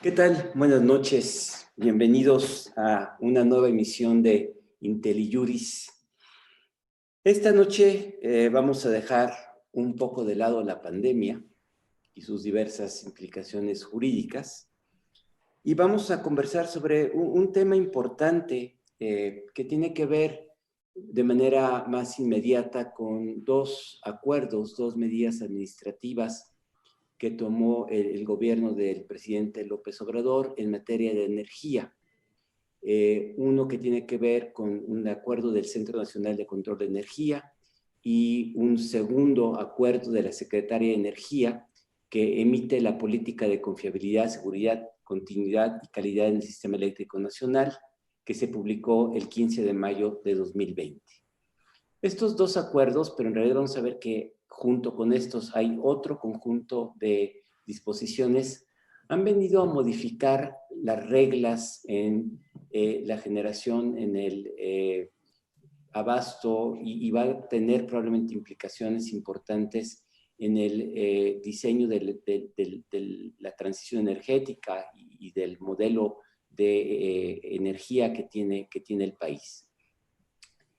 ¿Qué tal? Buenas noches. Bienvenidos a una nueva emisión de IntelliJuris. Esta noche vamos a dejar un poco de lado la pandemia y sus diversas implicaciones jurídicas y vamos a conversar sobre un tema importante que tiene que ver de manera más inmediata con dos acuerdos, dos medidas administrativas que tomó el gobierno del presidente López Obrador en materia de energía. Uno que tiene que ver con un acuerdo del Centro Nacional de Control de Energía y un segundo acuerdo de la Secretaría de Energía que emite la política de confiabilidad, seguridad, continuidad y calidad en el sistema eléctrico nacional, que se publicó el 15 de mayo de 2020. Estos dos acuerdos, pero en realidad vamos a ver que junto con estos hay otro conjunto de disposiciones, han venido a modificar las reglas en la generación, en el abasto y va a tener probablemente implicaciones importantes en el diseño de la transición energética y del modelo de energía que tiene el país.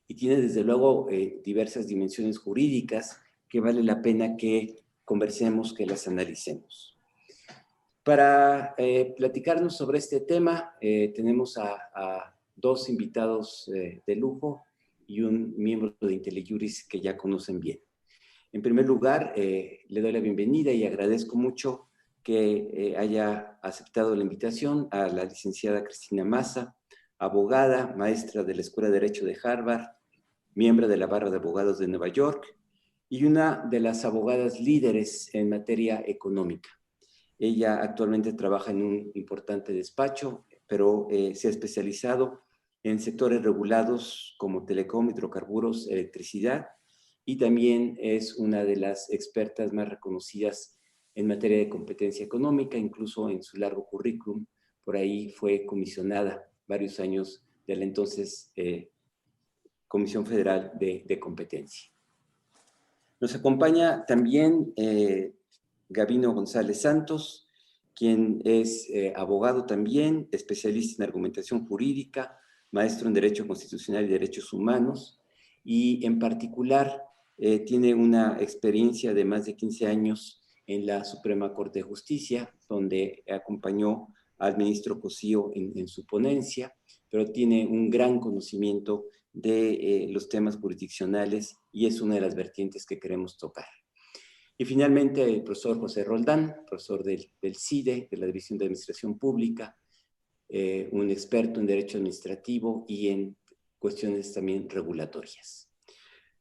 Y tiene desde luego diversas dimensiones jurídicas que vale la pena que conversemos, que las analicemos. Para platicarnos sobre este tema, tenemos a dos invitados de lujo y un miembro de IntelliJuris que ya conocen bien. En primer lugar, le doy la bienvenida y agradezco mucho que haya aceptado la invitación a la licenciada Cristina Maza, abogada, maestra de la Escuela de Derecho de Harvard, miembro de la Barra de Abogados de Nueva York y una de las abogadas líderes en materia económica. Ella actualmente trabaja en un importante despacho, pero se ha especializado en sectores regulados como telecom, hidrocarburos, electricidad, y también es una de las expertas más reconocidas en materia de competencia económica, incluso en su largo currículum. Por ahí fue comisionada varios años de la entonces Comisión Federal de Competencia. Nos acompaña también Gabino González Santos, quien es abogado también, especialista en argumentación jurídica, maestro en Derecho Constitucional y Derechos Humanos, y en particular tiene una experiencia de más de 15 años en la Suprema Corte de Justicia, donde acompañó al ministro Cosío en su ponencia, pero tiene un gran conocimiento de los temas jurisdiccionales y es una de las vertientes que queremos tocar. Y finalmente el profesor José Roldán, profesor del CIDE, de la División de Administración Pública, un experto en Derecho Administrativo y en cuestiones también regulatorias.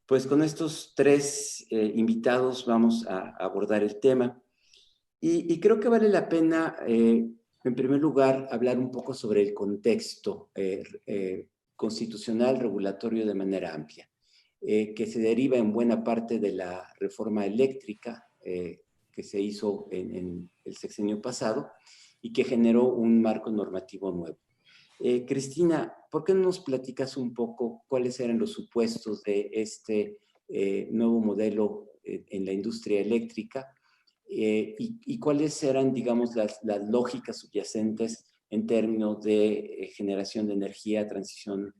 Pues con estos tres invitados vamos a abordar el tema y creo que vale la pena, en primer lugar, hablar un poco sobre el contexto constitucional regulatorio de manera amplia, que se deriva en buena parte de la reforma eléctrica que se hizo en el sexenio pasado y que generó un marco normativo nuevo. Cristina, ¿por qué no nos platicas un poco cuáles eran los supuestos de este nuevo modelo en la industria eléctrica y cuáles eran, digamos, las lógicas subyacentes en términos de generación de energía, transición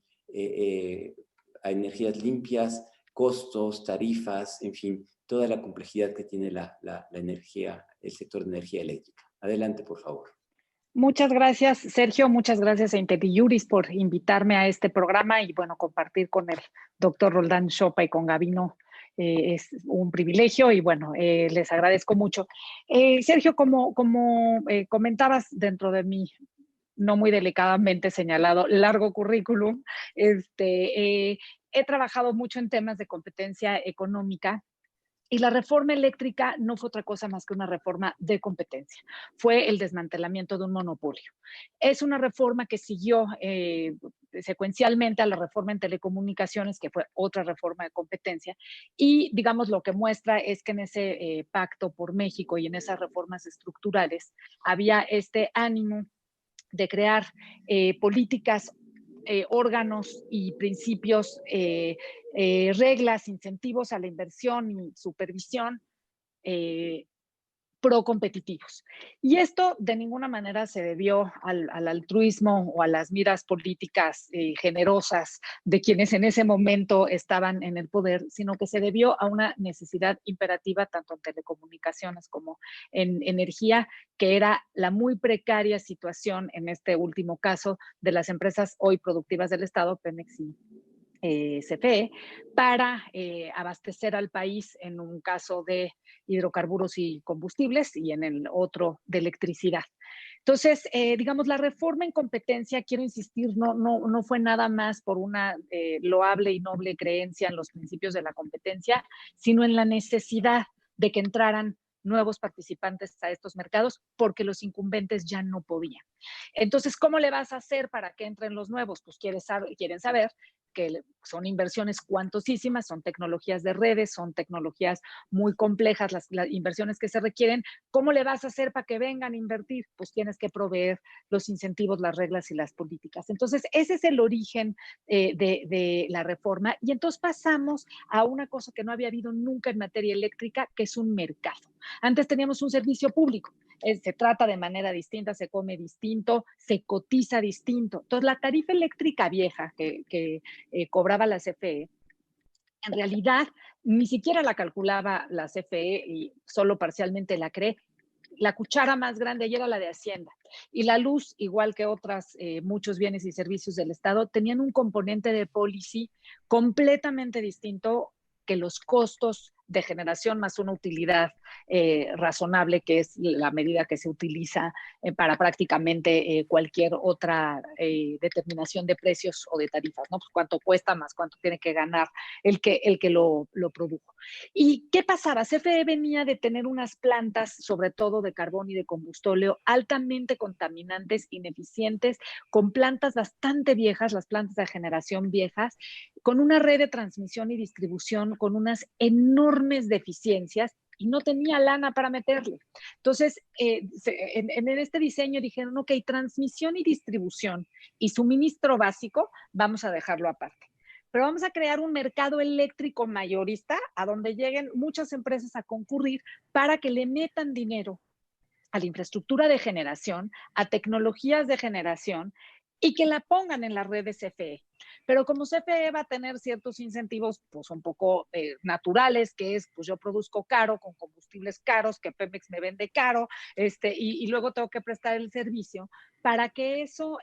a energías limpias, costos, tarifas, en fin, toda la complejidad que tiene la energía, el sector de energía eléctrica? Adelante, por favor. Muchas gracias, Sergio. Muchas gracias a IntelliJuris por invitarme a este programa y, bueno, compartir con el doctor Roldán Chopa y con Gabino. Es un privilegio y, bueno, les agradezco mucho. Sergio, como comentabas dentro de mi no muy delicadamente señalado largo currículum, he trabajado mucho en temas de competencia económica. Y la reforma eléctrica no fue otra cosa más que una reforma de competencia. Fue el desmantelamiento de un monopolio. Es una reforma que siguió secuencialmente a la reforma en telecomunicaciones, que fue otra reforma de competencia. Y, digamos, lo que muestra es que en ese pacto por México y en esas reformas estructurales había este ánimo de crear políticas, órganos y principios, reglas, incentivos a la inversión y supervisión procompetitivos. Y esto de ninguna manera se debió al altruismo o a las miras políticas generosas de quienes en ese momento estaban en el poder, sino que se debió a una necesidad imperativa tanto en telecomunicaciones como en energía, que era la muy precaria situación en este último caso de las empresas hoy productivas del Estado, Pemex y CFE, para abastecer al país en un caso de hidrocarburos y combustibles y en el otro de electricidad. Entonces, digamos, la reforma en competencia, quiero insistir, no fue nada más por una loable y noble creencia en los principios de la competencia, sino en la necesidad de que entraran nuevos participantes a estos mercados porque los incumbentes ya no podían. Entonces, ¿cómo le vas a hacer para que entren los nuevos? Pues quieren saber que son inversiones cuantosísimas, son tecnologías de redes, son tecnologías muy complejas, las inversiones que se requieren. ¿Cómo le vas a hacer para que vengan a invertir? Pues tienes que proveer los incentivos, las reglas y las políticas. Entonces, ese es el origen de la reforma. Y entonces pasamos a una cosa que no había habido nunca en materia eléctrica, que es un mercado. Antes teníamos un servicio público. Se trata de manera distinta, se come distinto, se cotiza distinto. Entonces, la tarifa eléctrica vieja que cobraba la CFE, en realidad ni siquiera la calculaba la CFE y solo parcialmente la cree. La cuchara más grande era la de Hacienda. Y la luz, igual que otras, muchos bienes y servicios del Estado, tenían un componente de policy completamente distinto que los costos de generación más una utilidad razonable, que es la medida que se utiliza para prácticamente cualquier otra determinación de precios o de tarifas, ¿no? Pues cuánto cuesta más cuánto tiene que ganar el que lo produjo. ¿Y qué pasaba? CFE venía de tener unas plantas, sobre todo de carbón y de combustóleo, altamente contaminantes, ineficientes, con plantas bastante viejas, las plantas de generación viejas, con una red de transmisión y distribución con unas enormes deficiencias y no tenía lana para meterle. Entonces, en este diseño dijeron, ok, transmisión y distribución y suministro básico, vamos a dejarlo aparte. Pero vamos a crear un mercado eléctrico mayorista a donde lleguen muchas empresas a concurrir para que le metan dinero a la infraestructura de generación, a tecnologías de generación y que la pongan en la red de CFE. Pero como CFE va a tener ciertos incentivos pues un poco naturales, que es pues yo produzco caro con combustibles caros, que Pemex me vende caro, y luego tengo que prestar el servicio. Para que eso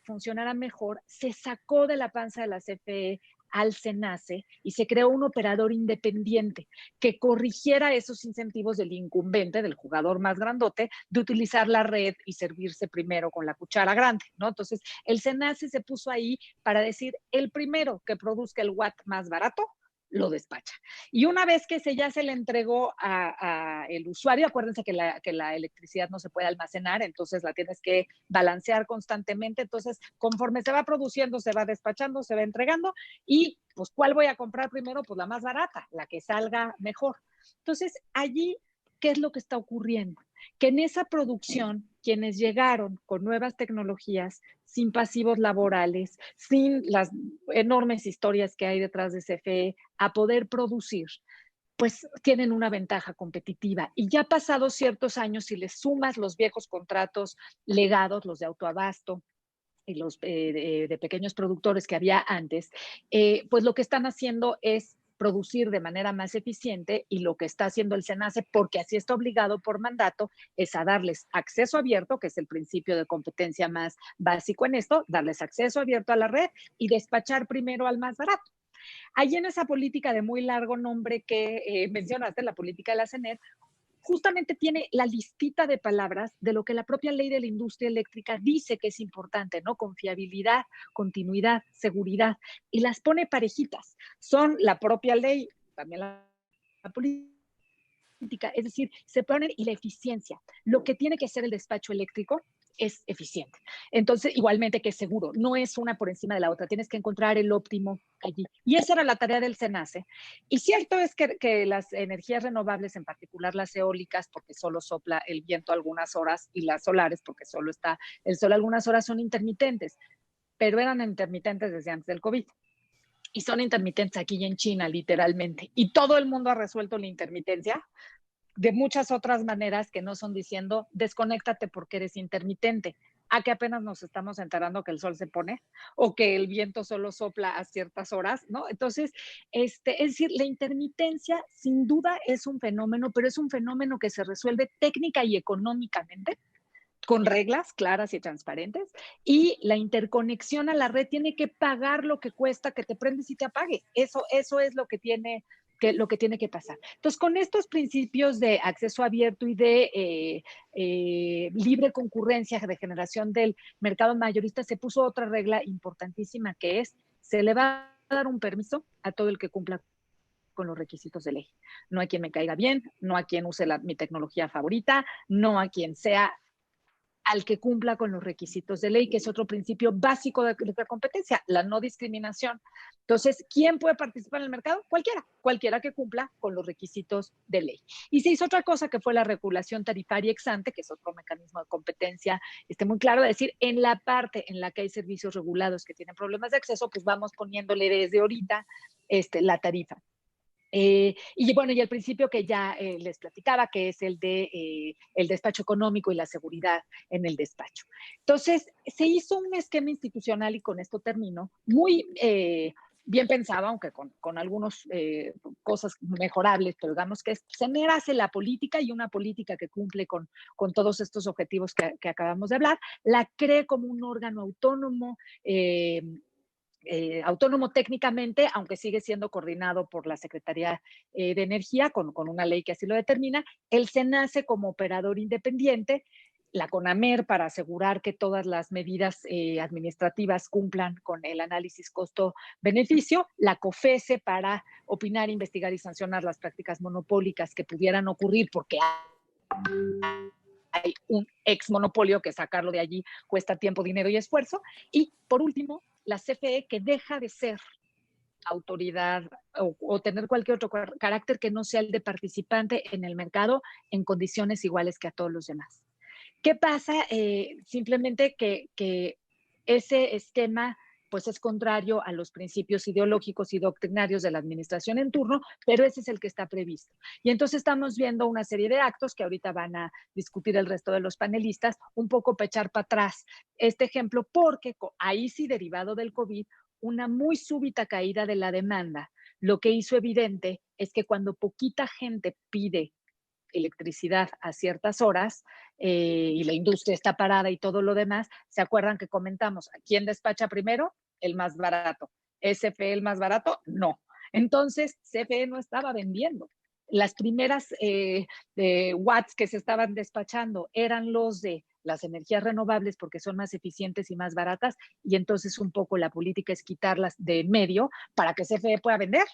funcionara mejor, se sacó de la panza de la CFE al SENACE y se creó un operador independiente que corrigiera esos incentivos del incumbente, del jugador más grandote, de utilizar la red y servirse primero con la cuchara grande, ¿no? Entonces, el SENACE se puso ahí para decir, el primero que produzca el watt más barato, lo despacha. Y una vez que ya se le entregó a el usuario, acuérdense que la electricidad no se puede almacenar, entonces la tienes que balancear constantemente, entonces conforme se va produciendo, se va despachando, se va entregando y pues ¿cuál voy a comprar primero? Pues la más barata, la que salga mejor. Entonces allí, ¿qué es lo que está ocurriendo? Que en esa producción, quienes llegaron con nuevas tecnologías, sin pasivos laborales, sin las enormes historias que hay detrás de CFE, a poder producir, pues tienen una ventaja competitiva. Y ya pasados ciertos años, si les sumas los viejos contratos legados, los de autoabasto, y los de pequeños productores que había antes, pues lo que están haciendo es producir de manera más eficiente y lo que está haciendo el SENACE, porque así está obligado por mandato, es a darles acceso abierto, que es el principio de competencia más básico en esto, darles acceso abierto a la red y despachar primero al más barato. Ahí en esa política de muy largo nombre que mencionaste, la política de la CENER, justamente tiene la listita de palabras de lo que la propia ley de la industria eléctrica dice que es importante, ¿no? Confiabilidad, continuidad, seguridad, y las pone parejitas. Son la propia ley, también la política, es decir, se ponen y la eficiencia. Lo que tiene que ser el despacho eléctrico es eficiente. Entonces, igualmente que es seguro, no es una por encima de la otra, tienes que encontrar el óptimo allí. Y esa era la tarea del SENACE. Y cierto es que las energías renovables, en particular las eólicas, porque solo sopla el viento algunas horas, y las solares, porque solo está el sol algunas horas, son intermitentes, pero eran intermitentes desde antes del COVID. Y son intermitentes aquí y en China, literalmente. Y todo el mundo ha resuelto la intermitencia de muchas otras maneras que no son diciendo desconéctate porque eres intermitente, a que apenas nos estamos enterando que el sol se pone o que el viento solo sopla a ciertas horas, ¿no? Entonces, es decir, la intermitencia sin duda es un fenómeno, pero es un fenómeno que se resuelve técnica y económicamente con reglas claras y transparentes, y la interconexión a la red tiene que pagar lo que cuesta que te prendes y te apague. Eso es lo que tiene que pasar. Entonces, con estos principios de acceso abierto y de libre concurrencia de generación del mercado mayorista, se puso otra regla importantísima que es, se le va a dar un permiso a todo el que cumpla con los requisitos de ley. No a quien me caiga bien, no a quien use mi tecnología favorita, no a quien sea, al que cumpla con los requisitos de ley, que es otro principio básico de la competencia, la no discriminación. Entonces, ¿quién puede participar en el mercado? Cualquiera que cumpla con los requisitos de ley. Y se hizo otra cosa que fue la regulación tarifaria ex ante, que es otro mecanismo de competencia muy claro, es decir, en la parte en la que hay servicios regulados que tienen problemas de acceso, pues vamos poniéndole desde ahorita la tarifa. Y bueno, y el principio que ya les platicaba, que es el de el despacho económico y la seguridad en el despacho. Entonces, se hizo un esquema institucional, y con esto termino, muy bien pensado, aunque con algunas cosas mejorables, pero digamos que se hace la política, y una política que cumple con todos estos objetivos que acabamos de hablar, la cree como un órgano autónomo, autónomo técnicamente, aunque sigue siendo coordinado por la Secretaría de Energía con una ley que así lo determina. El SENACE como operador independiente, la CONAMER para asegurar que todas las medidas administrativas cumplan con el análisis costo-beneficio, la COFESE para opinar, investigar y sancionar las prácticas monopólicas que pudieran ocurrir porque hay un ex monopolio que sacarlo de allí cuesta tiempo, dinero y esfuerzo. Y por último, la CFE, que deja de ser autoridad o tener cualquier otro carácter que no sea el de participante en el mercado en condiciones iguales que a todos los demás. ¿Qué pasa? Simplemente que ese esquema pues es contrario a los principios ideológicos y doctrinarios de la administración en turno, pero ese es el que está previsto. Y entonces estamos viendo una serie de actos que ahorita van a discutir el resto de los panelistas, un poco pechar para atrás este ejemplo, porque ahí sí, derivado del COVID, una muy súbita caída de la demanda, lo que hizo evidente es que cuando poquita gente pide electricidad a ciertas horas y la industria está parada y todo lo demás, ¿se acuerdan que comentamos? ¿Quién despacha primero? El más barato. ¿SFE el más barato? No. Entonces, CFE no estaba vendiendo. Las primeras watts que se estaban despachando eran los de las energías renovables porque son más eficientes y más baratas, y entonces un poco la política es quitarlas de medio para que CFE pueda vender.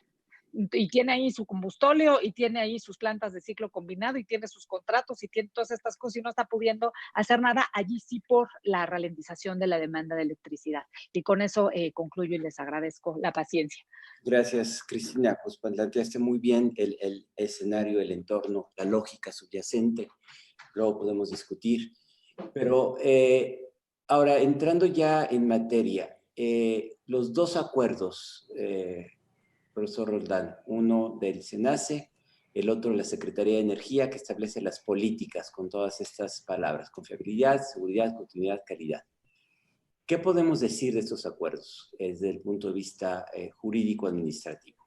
Y tiene ahí su combustóleo y tiene ahí sus plantas de ciclo combinado y tiene sus contratos y tiene todas estas cosas y no está pudiendo hacer nada allí, sí, por la ralentización de la demanda de electricidad. Y con eso concluyo y les agradezco la paciencia. Gracias, Cristina. Pues planteaste muy bien el escenario, el entorno, la lógica subyacente. Luego podemos discutir. Pero ahora, entrando ya en materia, los dos acuerdos, profesor Roldán, uno del SENACE, el otro de la Secretaría de Energía, que establece las políticas con todas estas palabras: confiabilidad, seguridad, continuidad, calidad. ¿Qué podemos decir de estos acuerdos desde el punto de vista jurídico-administrativo?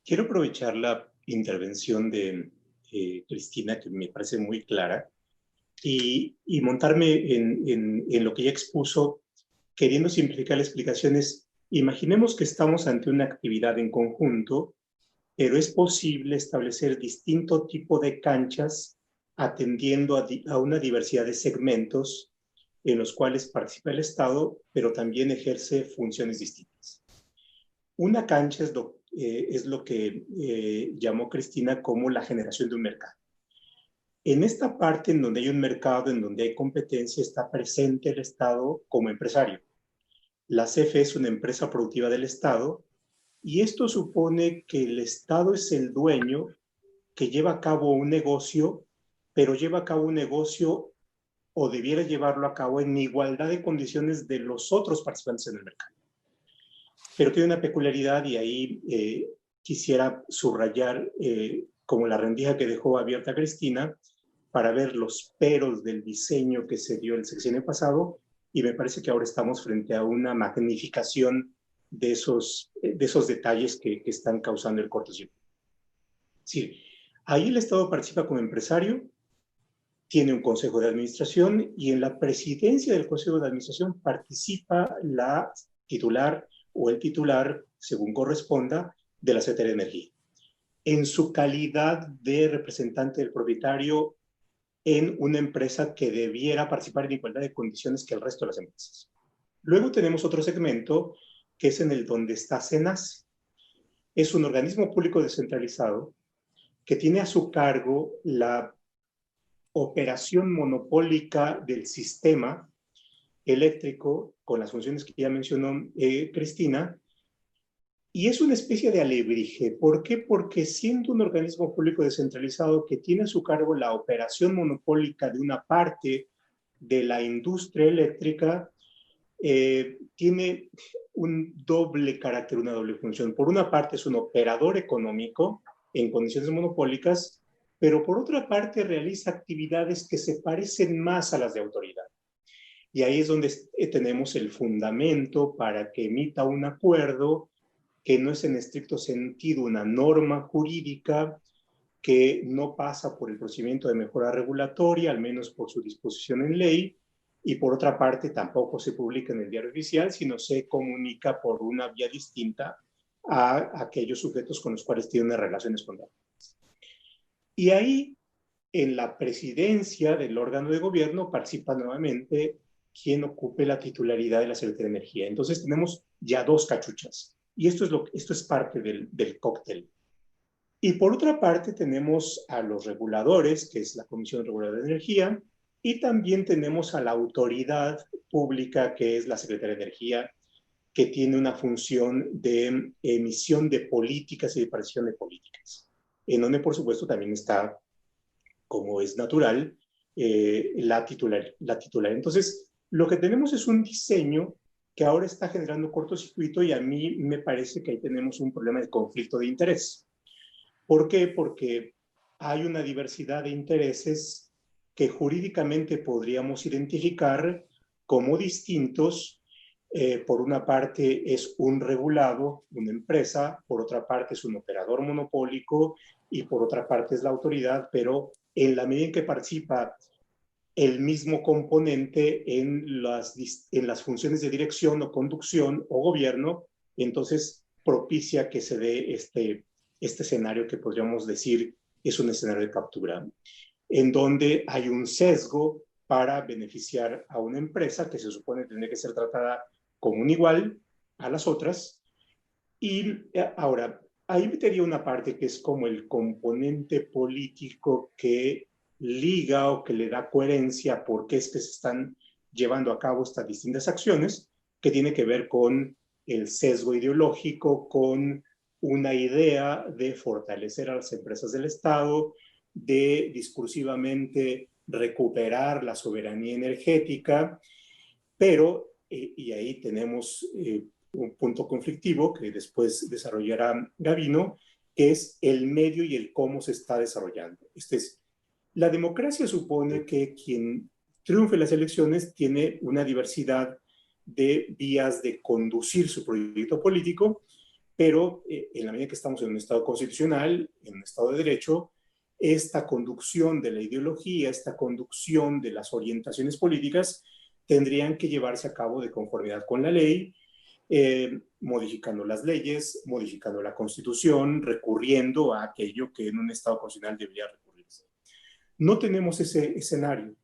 Quiero aprovechar la intervención de Cristina, que me parece muy clara, y montarme en lo que ella expuso, queriendo simplificar las explicaciones. Imaginemos que estamos ante una actividad en conjunto, pero es posible establecer distinto tipo de canchas atendiendo a una diversidad de segmentos en los cuales participa el Estado, pero también ejerce funciones distintas. Una cancha es lo que llamó Cristina como la generación de un mercado. En esta parte en donde hay un mercado, en donde hay competencia, está presente el Estado como empresario. La CFE es una empresa productiva del Estado, y esto supone que el Estado es el dueño que lleva a cabo un negocio, pero lleva a cabo un negocio o debiera llevarlo a cabo en igualdad de condiciones de los otros participantes en el mercado. Pero tiene una peculiaridad, y ahí quisiera subrayar como la rendija que dejó abierta Cristina, para ver los peros del diseño que se dio el sexenio pasado, y me parece que ahora estamos frente a una magnificación de esos detalles que están causando el cortocircuito. Sí, ahí el Estado participa como empresario, tiene un consejo de administración y en la presidencia del consejo de administración participa la titular o el titular, según corresponda, de la Secretaría de Energía, en su calidad de representante del propietario en una empresa que debiera participar en igualdad de condiciones que el resto de las empresas. Luego tenemos otro segmento que es en el donde está CENACE. Es un organismo público descentralizado que tiene a su cargo la operación monopólica del sistema eléctrico con las funciones que ya mencionó Cristina, y es una especie de alebrije. ¿Por qué? Porque siendo un organismo público descentralizado que tiene a su cargo la operación monopólica de una parte de la industria eléctrica, tiene un doble carácter, una doble función. Por una parte es un operador económico en condiciones monopólicas, pero por otra parte realiza actividades que se parecen más a las de autoridad. Y ahí es donde tenemos el fundamento para que emita un acuerdo que no es en estricto sentido una norma jurídica, que no pasa por el procedimiento de mejora regulatoria, al menos por su disposición en ley, y por otra parte tampoco se publica en el diario oficial, sino se comunica por una vía distinta a aquellos sujetos con los cuales tiene relaciones contractuales. Y ahí, en la presidencia del órgano de gobierno, participa nuevamente quien ocupe la titularidad de la Secretaría de Energía. Entonces tenemos ya dos cachuchas. Y esto es parte del cóctel. Y por otra parte tenemos a los reguladores, que es la Comisión Reguladora de Energía, y también tenemos a la autoridad pública, que es la Secretaría de Energía, que tiene una función de emisión de políticas y de preparación de políticas, en donde por supuesto también está, como es natural, la titular. Entonces, lo que tenemos es un diseño que ahora está generando cortocircuito, y a mí me parece que ahí tenemos un problema de conflicto de interés. ¿Por qué? Porque hay una diversidad de intereses que jurídicamente podríamos identificar como distintos. Por una parte es un regulado, una empresa, por otra parte es un operador monopólico y por otra parte es la autoridad, pero en la medida en que participa el mismo componente en las funciones de dirección o conducción o gobierno, entonces propicia que se dé este escenario que podríamos decir es un escenario de captura, en donde hay un sesgo para beneficiar a una empresa que se supone tiene que ser tratada como un igual a las otras. Y ahora, ahí metería una parte que es como el componente político que liga o que le da coherencia a por qué es que se están llevando a cabo estas distintas acciones, que tiene que ver con el sesgo ideológico, con una idea de fortalecer a las empresas del Estado, de discursivamente recuperar la soberanía energética, pero, y ahí tenemos un punto conflictivo que después desarrollará Gavino, que es el medio y el cómo se está desarrollando. La democracia supone que quien triunfe en las elecciones tiene una diversidad de vías de conducir su proyecto político, pero en la medida que estamos en un Estado constitucional, en un Estado de Derecho, esta conducción de la ideología, esta conducción de las orientaciones políticas, tendrían que llevarse a cabo de conformidad con la ley, modificando las leyes, modificando la Constitución, recurriendo a aquello que en un Estado constitucional debería recurrirse. No tenemos ese escenario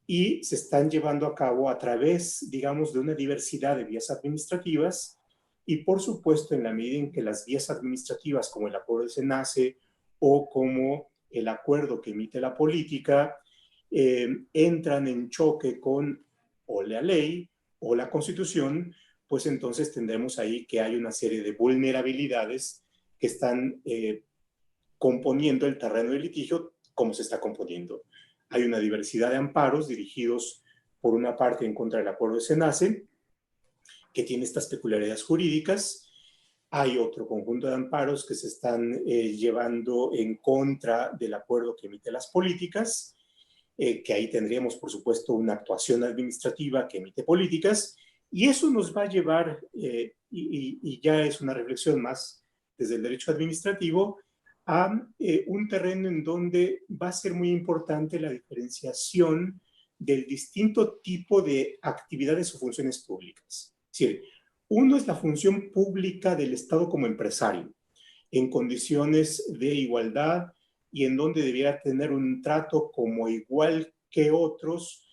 y se están llevando a cabo a través, digamos, de una diversidad de vías administrativas, y por supuesto en la medida en que las vías administrativas como el acuerdo de SENACE o como el acuerdo que emite la política entran en choque con o la ley o la Constitución, pues entonces tendremos ahí que hay una serie de vulnerabilidades que están componiendo el terreno de litigio como se está componiendo. Hay una diversidad de amparos dirigidos por una parte en contra del acuerdo de SENACE, que tiene estas peculiaridades jurídicas, Hay otro conjunto de amparos que se están llevando en contra del acuerdo que emite las políticas, que ahí tendríamos, por supuesto, una actuación administrativa que emite políticas, y eso nos va a llevar, y ya es una reflexión más desde el derecho administrativo, a un terreno en donde va a ser muy importante la diferenciación del distinto tipo de actividades o funciones públicas. Es decir, uno es la función pública del Estado como empresario, en condiciones de igualdad y en donde debiera tener un trato como igual que otros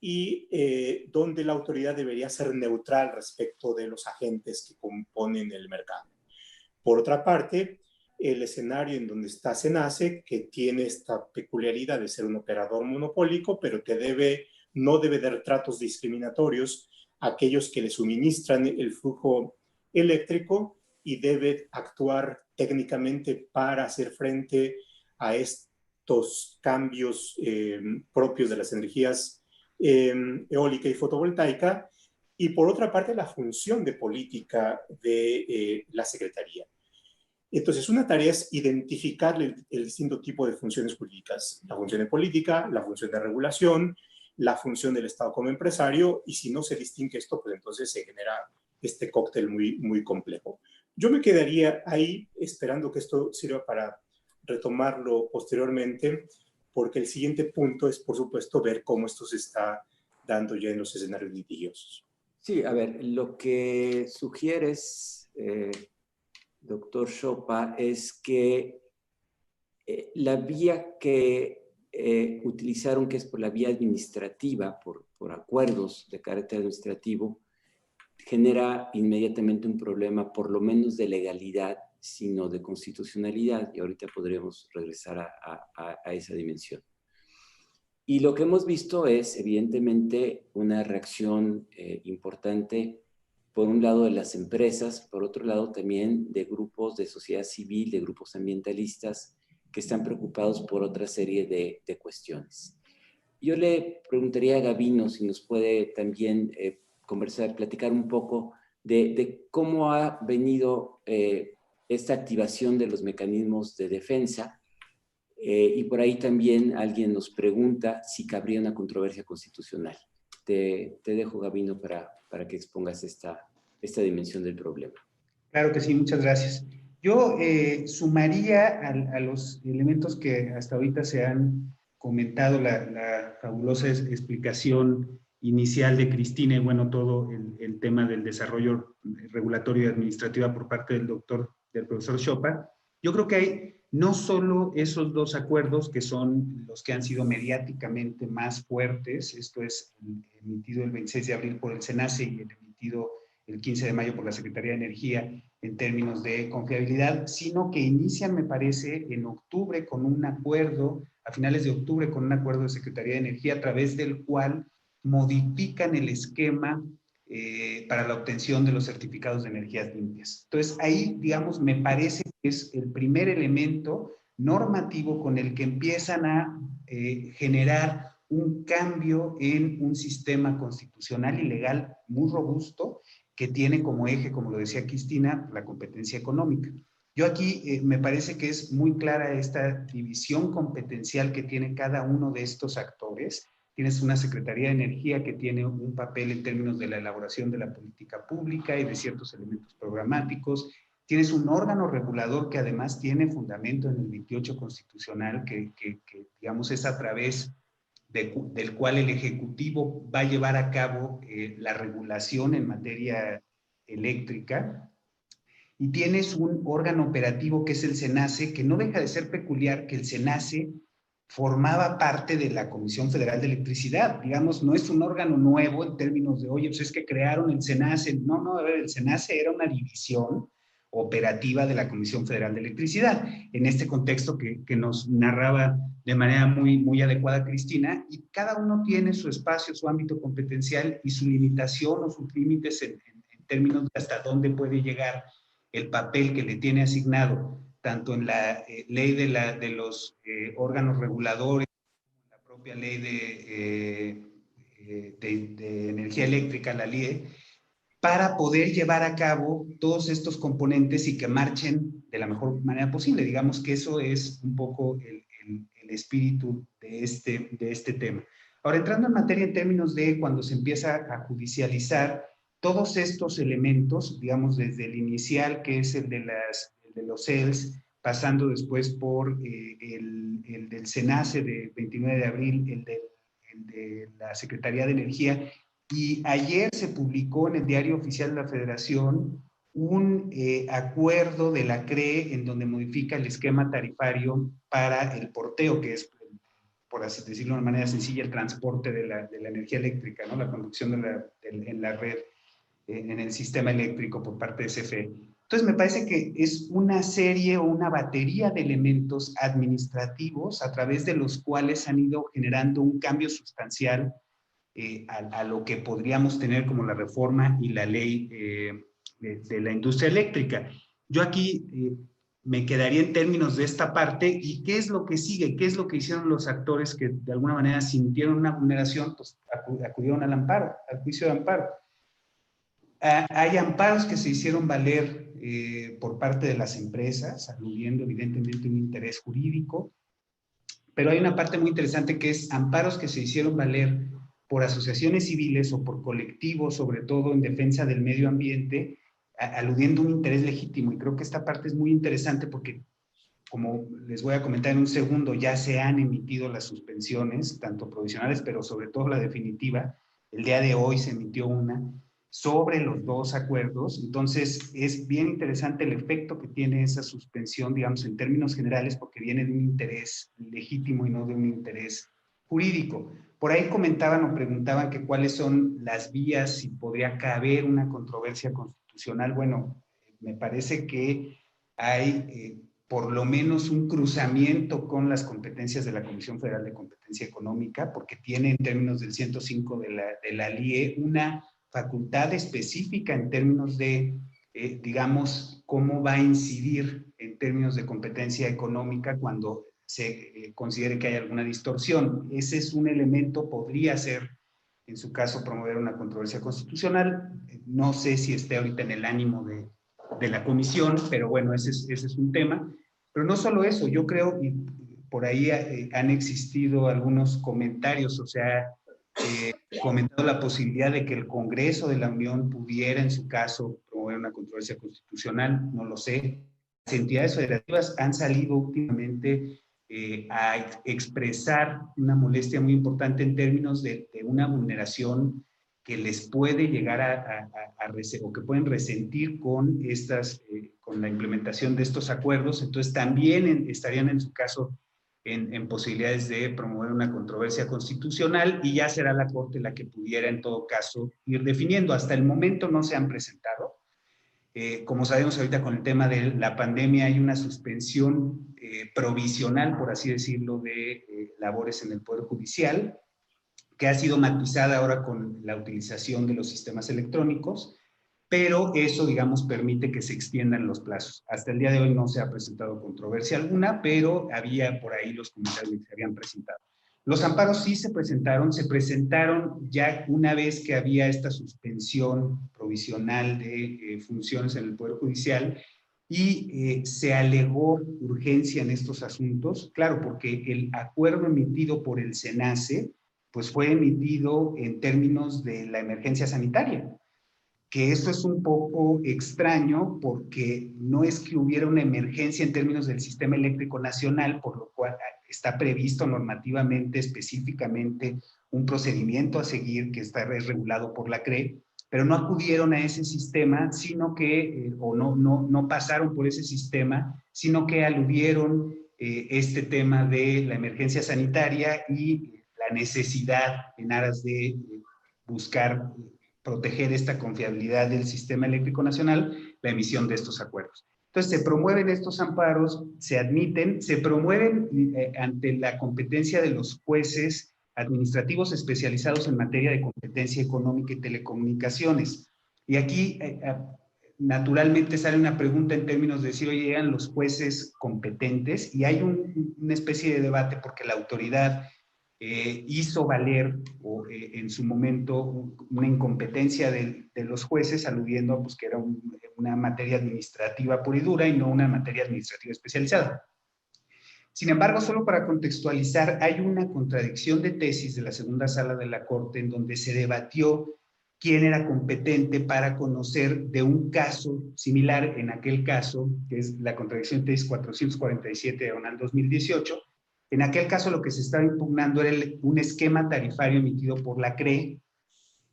y donde la autoridad debería ser neutral respecto de los agentes que componen el mercado. Por otra parte, el escenario en donde está SENACE, que tiene esta peculiaridad de ser un operador monopólico, pero que no debe dar tratos discriminatorios a aquellos que le suministran el flujo eléctrico y debe actuar técnicamente para hacer frente a estos cambios propios de las energías eólica y fotovoltaica. Y por otra parte, la función de política de la Secretaría. Entonces, una tarea es identificar el distinto tipo de funciones jurídicas, la función de política, la función de regulación, la función del Estado como empresario, y si no se distingue esto, pues entonces se genera este cóctel muy, muy complejo. Yo me quedaría ahí esperando que esto sirva para retomarlo posteriormente, porque el siguiente punto es, por supuesto, ver cómo esto se está dando ya en los escenarios litigiosos. Sí, a ver, lo que sugieres, doctor Chopa, es que la vía que utilizaron, que es por la vía administrativa, por acuerdos de carácter administrativo, genera inmediatamente un problema, por lo menos de legalidad, sino de constitucionalidad, y ahorita podríamos regresar a esa dimensión. Y lo que hemos visto es, evidentemente, una reacción importante, por un lado de las empresas, por otro lado también de grupos de sociedad civil, de grupos ambientalistas, que están preocupados por otra serie de cuestiones. Yo le preguntaría a Gabino si nos puede también platicar un poco de cómo ha venido esta activación de los mecanismos de defensa, y por ahí también alguien nos pregunta si cabría una controversia constitucional. Te dejo, Gabino, para que expongas esta dimensión del problema. Claro que sí, muchas gracias. Yo sumaría a los elementos que hasta ahorita se han comentado, la fabulosa explicación inicial de Cristina y bueno, todo el tema del desarrollo regulatorio y administrativo por parte del profesor Chopa. Yo creo que hay no solo esos dos acuerdos que son los que han sido mediáticamente más fuertes, esto es emitido el 26 de abril por el SENACE y el emitido el 15 de mayo por la Secretaría de Energía en términos de confiabilidad, sino que inician, me parece, en octubre con un acuerdo, a finales de octubre con un acuerdo de Secretaría de Energía a través del cual modifican el esquema para la obtención de los certificados de energías limpias. Entonces, ahí, digamos, me parece que es el primer elemento normativo con el que empiezan a generar un cambio en un sistema constitucional y legal muy robusto que tiene como eje, como lo decía Cristina, la competencia económica. Yo aquí me parece que es muy clara esta división competencial que tiene cada uno de estos actores. Tienes una Secretaría de Energía que tiene un papel en términos de la elaboración de la política pública y de ciertos elementos programáticos. Tienes un órgano regulador que además tiene fundamento en el 28 constitucional, que digamos es a través del cual el Ejecutivo va a llevar a cabo la regulación en materia eléctrica. Y tienes un órgano operativo que es el SENACE, que no deja de ser peculiar que el SENACE formaba parte de la Comisión Federal de Electricidad. Digamos, no es un órgano nuevo en términos de, oye, pues es que crearon el SENACE. No, a ver, el SENACE era una división operativa de la Comisión Federal de Electricidad, en este contexto que nos narraba de manera muy, muy adecuada Cristina, y cada uno tiene su espacio, su ámbito competencial y su limitación o sus límites en términos de hasta dónde puede llegar el papel que le tiene asignado, tanto en la ley de los órganos reguladores, la propia ley de energía eléctrica, la LIE, para poder llevar a cabo todos estos componentes y que marchen de la mejor manera posible. Digamos que eso es un poco el espíritu de este tema. Ahora, entrando en materia en términos de cuando se empieza a judicializar todos estos elementos, digamos desde el inicial, que es el de los CELS, pasando después por el del SENACE de 29 de abril, el de la Secretaría de Energía, y ayer se publicó en el Diario Oficial de la Federación un acuerdo de la CRE en donde modifica el esquema tarifario para el porteo, que es, por así decirlo de una manera sencilla, el transporte de la energía eléctrica, ¿no? La conducción en la red, en el sistema eléctrico por parte de CFE. Entonces, me parece que es una serie o una batería de elementos administrativos a través de los cuales han ido generando un cambio sustancial a lo que podríamos tener como la reforma y la ley de la industria eléctrica. Yo aquí me quedaría en términos de esta parte y qué es lo que sigue, qué es lo que hicieron los actores que de alguna manera sintieron una vulneración, pues acudieron al amparo, al juicio de amparo. Hay amparos que se hicieron valer por parte de las empresas, aludiendo evidentemente a un interés jurídico, pero hay una parte muy interesante que es amparos que se hicieron valer por asociaciones civiles o por colectivos, sobre todo en defensa del medio ambiente, aludiendo a un interés legítimo. Y creo que esta parte es muy interesante porque, como les voy a comentar en un segundo, ya se han emitido las suspensiones, tanto provisionales, pero sobre todo la definitiva. El día de hoy se emitió una sobre los dos acuerdos. Entonces, es bien interesante el efecto que tiene esa suspensión, digamos, en términos generales, porque viene de un interés legítimo y no de un interés jurídico. Por ahí comentaban o preguntaban que cuáles son las vías, si podría caber una controversia constitucional. Bueno, me parece que hay por lo menos un cruzamiento con las competencias de la Comisión Federal de Competencia Económica, porque tiene en términos del 105 de la LIE una facultad específica en términos de, digamos, cómo va a incidir en términos de competencia económica cuando se considere que hay alguna distorsión. Ese es un elemento, podría ser, en su caso, promover una controversia constitucional. No sé si esté ahorita en el ánimo de la comisión, pero bueno, ese es un tema. Pero no solo eso, yo creo, y por ahí han existido algunos comentarios, o sea, comentado la posibilidad de que el Congreso de la Unión pudiera, en su caso, promover una controversia constitucional, no lo sé. Las entidades federativas han salido últimamente a expresar una molestia muy importante en términos de una vulneración que les puede llegar o que pueden resentir con con la implementación de estos acuerdos. Entonces también estarían en su caso en posibilidades de promover una controversia constitucional y ya será la Corte la que pudiera en todo caso ir definiendo. Hasta el momento no se han presentado. Como sabemos ahorita con el tema de la pandemia hay una suspensión provisional, por así decirlo, de labores en el Poder Judicial, que ha sido matizada ahora con la utilización de los sistemas electrónicos, pero eso, digamos, permite que se extiendan los plazos. Hasta el día de hoy no se ha presentado controversia alguna, pero había por ahí los comentarios que se habían presentado. Los amparos sí se presentaron ya una vez que había esta suspensión provisional de funciones en el Poder Judicial y se alegó urgencia en estos asuntos, claro, porque el acuerdo emitido por el SENACE pues fue emitido en términos de la emergencia sanitaria, que esto es un poco extraño porque no es que hubiera una emergencia en términos del sistema eléctrico nacional, por lo cual está previsto normativamente, específicamente, un procedimiento a seguir que está regulado por la CRE, pero no acudieron a ese sistema, sino que, o no pasaron por ese sistema, sino que aludieron este tema de la emergencia sanitaria y la necesidad en aras de buscar proteger esta confiabilidad del sistema eléctrico nacional, la emisión de estos acuerdos. Entonces, se promueven estos amparos, se admiten, se promueven ante la competencia de los jueces administrativos especializados en materia de competencia económica y telecomunicaciones. Y aquí, naturalmente, sale una pregunta en términos de si hoy eran los jueces competentes, y hay una especie de debate porque la autoridad hizo valer en su momento una incompetencia de los jueces, aludiendo a pues, que era una materia administrativa pura y dura y no una materia administrativa especializada. Sin embargo, solo para contextualizar, hay una contradicción de tesis de la segunda sala de la Corte en donde se debatió quién era competente para conocer de un caso similar en aquel caso, que es la contradicción de tesis 447/2018. En aquel caso lo que se estaba impugnando era un esquema tarifario emitido por la CRE,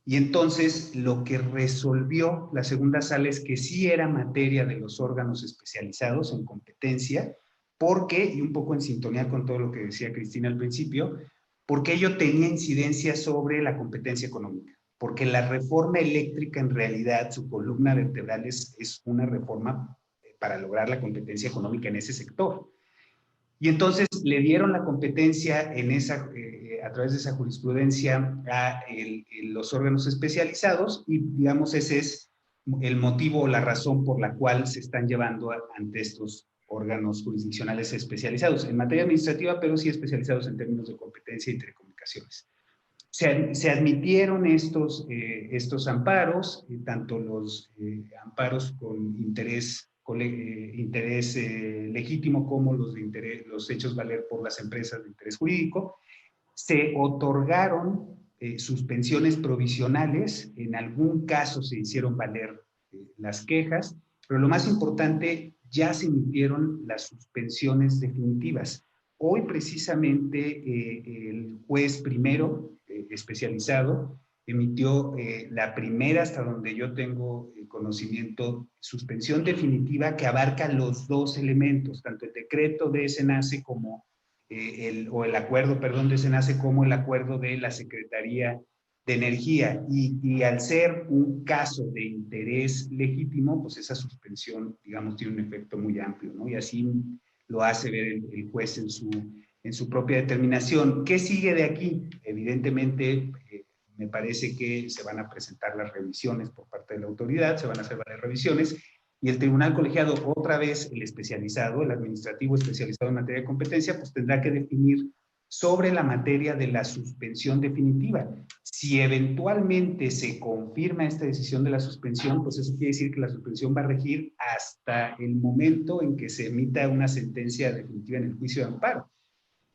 y entonces lo que resolvió la segunda sala es que sí era materia de los órganos especializados en competencia, porque, y un poco en sintonía con todo lo que decía Cristina al principio, porque ello tenía incidencia sobre la competencia económica, porque la reforma eléctrica en realidad, su columna vertebral es una reforma para lograr la competencia económica en ese sector. Y entonces le dieron la competencia en a través de esa jurisprudencia a los órganos especializados, y digamos ese es el motivo o la razón por la cual se están llevando ante estos órganos jurisdiccionales especializados en materia administrativa, pero sí especializados en términos de competencia y telecomunicaciones. Se admitieron estos amparos, tanto los amparos con interés legítimo como los hechos valer por las empresas de interés jurídico. Se otorgaron suspensiones provisionales, en algún caso se hicieron valer las quejas, pero lo más importante, ya se emitieron las suspensiones definitivas. Hoy precisamente el juez primero especializado emitió la primera, hasta donde yo tengo conocimiento, suspensión definitiva que abarca los dos elementos, tanto el decreto de SENACE como el acuerdo, perdón, de SENACE como el acuerdo de la Secretaría de Energía. Y al ser un caso de interés legítimo, pues esa suspensión, digamos, tiene un efecto muy amplio, ¿no? Y así lo hace ver el juez en su propia determinación. ¿Qué sigue de aquí? Evidentemente, me parece que se van a presentar las revisiones por parte de la autoridad, se van a hacer varias revisiones, y el tribunal colegiado, otra vez el especializado, el administrativo especializado en materia de competencia, pues tendrá que definir sobre la materia de la suspensión definitiva. Si eventualmente se confirma esta decisión de la suspensión, pues eso quiere decir que la suspensión va a regir hasta el momento en que se emita una sentencia definitiva en el juicio de amparo.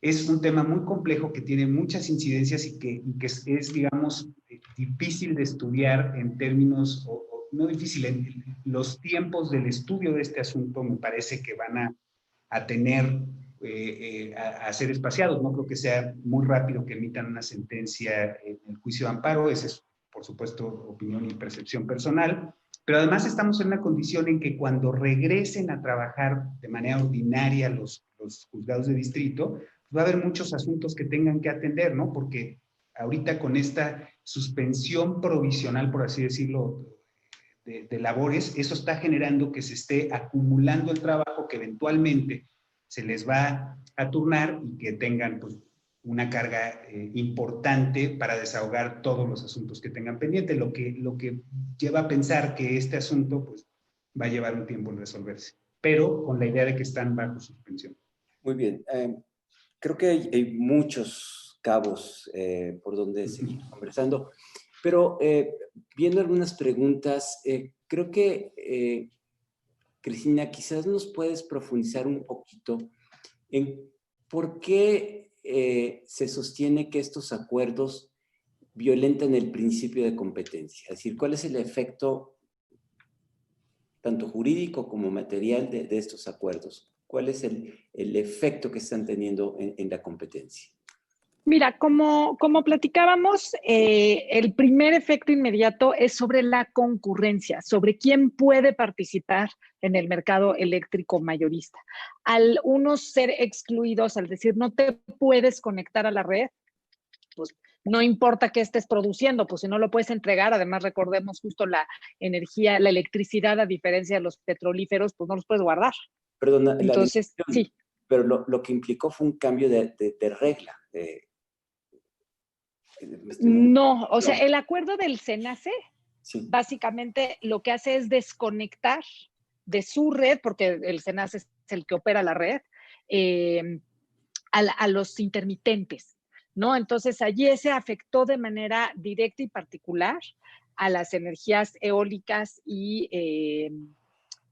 Es un tema muy complejo que tiene muchas incidencias y que es, digamos, difícil de estudiar en términos, no difícil, en los tiempos del estudio de este asunto me parece que van a tener, a ser espaciados. No creo que sea muy rápido que emitan una sentencia en el juicio de amparo. Esa es, por supuesto, opinión y percepción personal. Pero además estamos en una condición en que cuando regresen a trabajar de manera ordinaria los juzgados de distrito, va a haber muchos asuntos que tengan que atender, ¿no? Porque ahorita con esta suspensión provisional, por así decirlo, de labores, eso está generando que se esté acumulando el trabajo que eventualmente se les va a turnar y que tengan pues una carga importante para desahogar todos los asuntos que tengan pendiente, lo que lleva a pensar que este asunto pues va a llevar un tiempo en resolverse, pero con la idea de que están bajo suspensión. Muy bien. Creo que hay muchos cabos por donde seguir conversando, pero viendo algunas preguntas, creo que, Cristina, quizás nos puedes profundizar un poquito en por qué se sostiene que estos acuerdos violentan el principio de competencia. Es decir, ¿cuál es el efecto tanto jurídico como material de estos acuerdos? ¿Cuál es el efecto que están teniendo en la competencia? Mira, como platicábamos, el primer efecto inmediato es sobre la concurrencia, sobre quién puede participar en el mercado eléctrico mayorista. Al unos ser excluidos, al decir no te puedes conectar a la red, pues no importa qué estés produciendo, pues si no lo puedes entregar, además recordemos justo la energía, la electricidad, a diferencia de los petrolíferos, pues no los puedes guardar. Perdona, entonces, sí. Pero lo que implicó fue un cambio de regla. No, o sea, el acuerdo del SENACE, sí, básicamente lo que hace es desconectar de su red, porque el SENACE es el que opera la red, a los intermitentes, ¿no? Entonces, allí se afectó de manera directa y particular a las energías eólicas y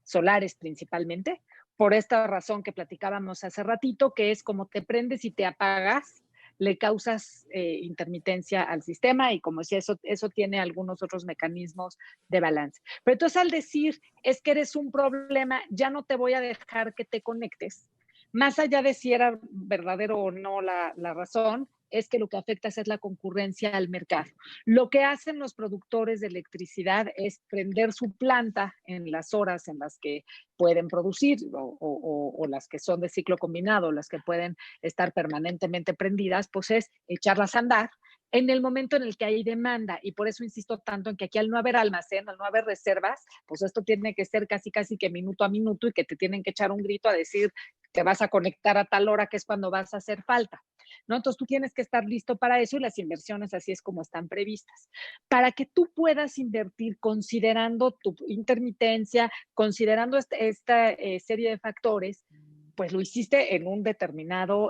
solares principalmente, por esta razón que platicábamos hace ratito, que es como te prendes y te apagas, le causas intermitencia al sistema y como decía, eso tiene algunos otros mecanismos de balance. Pero entonces al decir, es que eres un problema, ya no te voy a dejar que te conectes, más allá de si era verdadero o no la razón, es que lo que afecta es la concurrencia al mercado. Lo que hacen los productores de electricidad es prender su planta en las horas en las que pueden producir o las que son de ciclo combinado, las que pueden estar permanentemente prendidas, pues es echarlas a andar en el momento en el que hay demanda. Y por eso insisto tanto en que aquí al no haber almacén, al no haber reservas, pues esto tiene que ser casi que minuto a minuto y que te tienen que echar un grito a decir te vas a conectar a tal hora que es cuando vas a hacer falta, ¿no? Entonces tú tienes que estar listo para eso y las inversiones así es como están previstas. Para que tú puedas invertir considerando tu intermitencia, considerando esta serie de factores, pues lo hiciste en un determinado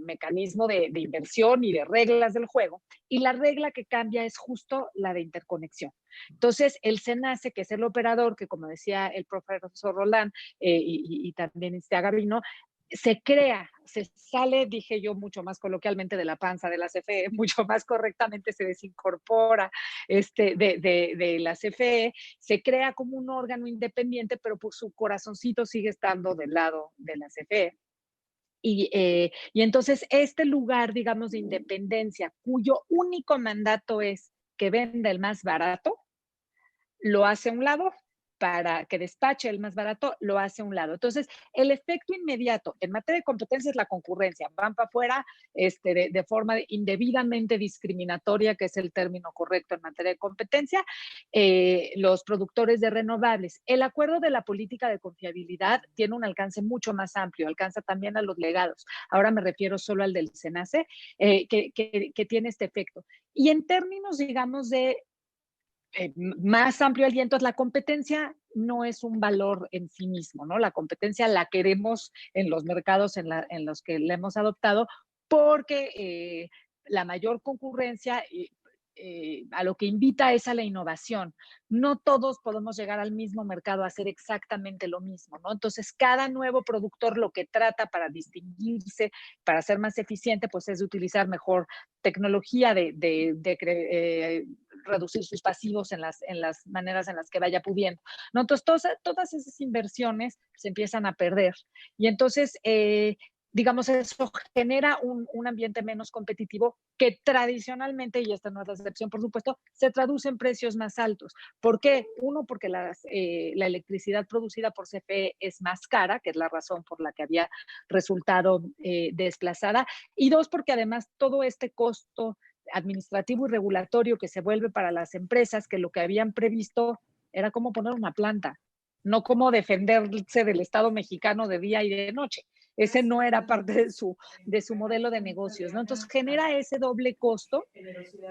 mecanismo de inversión y de reglas del juego. Y la regla que cambia es justo la de interconexión. Entonces, el SENACE, que es el operador, que como decía el profesor Roldán y también Gabino, se crea, se sale, dije yo mucho más coloquialmente, de la panza de la CFE, mucho más correctamente se desincorpora de la CFE, se crea como un órgano independiente, pero pues su corazoncito sigue estando del lado de la CFE. Y entonces este lugar, digamos, de independencia, cuyo único mandato es que venda el más barato, lo hace a un lado, para que despache el más barato, lo hace a un lado. Entonces, el efecto inmediato en materia de competencia es la concurrencia. Van para afuera de forma indebidamente discriminatoria, que es el término correcto en materia de competencia, los productores de renovables. El acuerdo de la política de confiabilidad tiene un alcance mucho más amplio, alcanza también a los legados. Ahora me refiero solo al del SENACE, que tiene este efecto. Y en términos, digamos, de más amplio aliento, la competencia no es un valor en sí mismo, ¿no? La competencia la queremos en los mercados en los que la hemos adoptado porque la mayor concurrencia a lo que invita es a la innovación. No todos podemos llegar al mismo mercado a hacer exactamente lo mismo, ¿no? Entonces, cada nuevo productor lo que trata para distinguirse, para ser más eficiente, pues es de utilizar mejor tecnología, reducir sus pasivos en las maneras en las que vaya pudiendo, ¿no? Entonces, todas esas inversiones se empiezan a perder. Y entonces, digamos, eso genera un ambiente menos competitivo que tradicionalmente, y esta no es la excepción, por supuesto, se traduce en precios más altos. ¿Por qué? Uno, porque la electricidad producida por CFE es más cara, que es la razón por la que había resultado desplazada, y dos, porque además todo este costo administrativo y regulatorio que se vuelve para las empresas, que lo que habían previsto era cómo poner una planta, no cómo defenderse del Estado mexicano de día y de noche. Ese no era parte de su modelo de negocios, ¿no? Entonces genera ese doble costo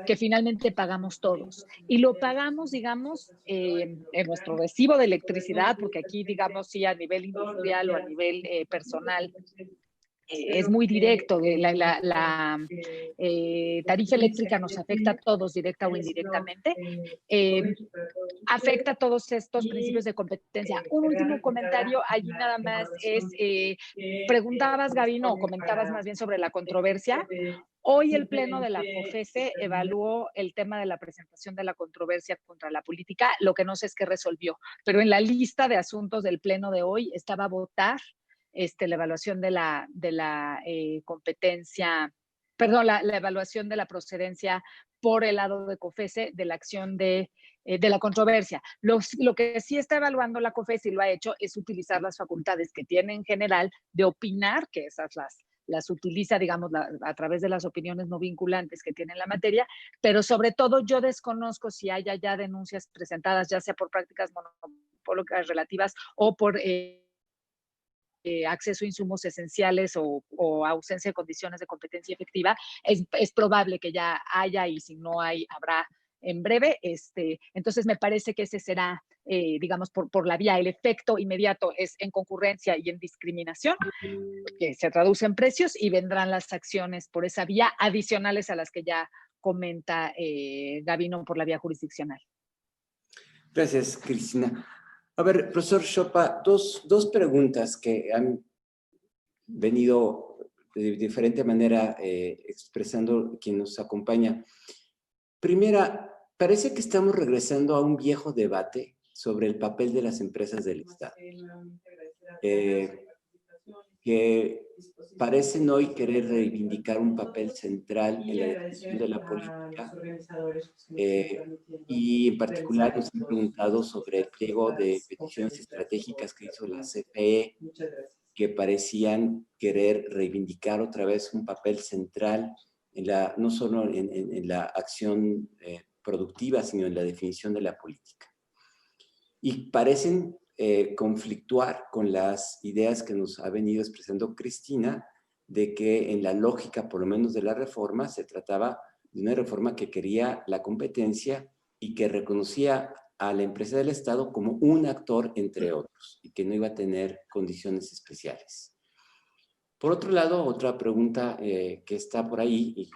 que finalmente pagamos todos. Y lo pagamos, digamos, en nuestro recibo de electricidad, porque aquí, digamos, sí, a nivel industrial o a nivel personal, es muy directo. La tarifa eléctrica nos afecta a todos, directa o indirectamente. Afecta a todos estos principios de competencia. Un último comentario allí nada más es, preguntabas, Gabino, o comentabas más bien sobre la controversia. Hoy el Pleno de la COFESE evaluó el tema de la presentación de la controversia contra la política. Lo que no sé es qué resolvió, pero en la lista de asuntos del Pleno de hoy estaba a votar la evaluación de la competencia, perdón, la evaluación de la procedencia por el lado de COFESE de la acción de la controversia. Lo que sí está evaluando la COFESE y lo ha hecho es utilizar las facultades que tiene en general de opinar, que esas las utiliza, digamos, a través de las opiniones no vinculantes que tiene en la materia, pero sobre todo yo desconozco si haya ya denuncias presentadas, ya sea por prácticas monopólicas relativas o por acceso a insumos esenciales o ausencia de condiciones de competencia efectiva. Es probable que ya haya, y si no hay, habrá en breve. Entonces me parece que ese será digamos, por la vía. El efecto inmediato es en concurrencia y en discriminación, que se traduce en precios, y vendrán las acciones por esa vía adicionales a las que ya comenta Gavino por la vía jurisdiccional. Gracias, Cristina. A ver, profesor Chopa, dos preguntas que han venido de diferente manera expresando quien nos acompaña. Primera, parece que estamos regresando a un viejo debate sobre el papel de las empresas del Estado, que parecen hoy querer reivindicar un papel central en la definición de la política, y en particular nos han preguntado sobre el pliego de peticiones estratégicas que hizo la CFE, que parecían querer reivindicar otra vez un papel central en no solo en la acción productiva, sino en la definición de la política. Y parecen conflictuar con las ideas que nos ha venido expresando Cristina, de que en la lógica, por lo menos de la reforma, se trataba de una reforma que quería la competencia y que reconocía a la empresa del Estado como un actor entre otros y que no iba a tener condiciones especiales. Por otro lado, otra pregunta que está por ahí, y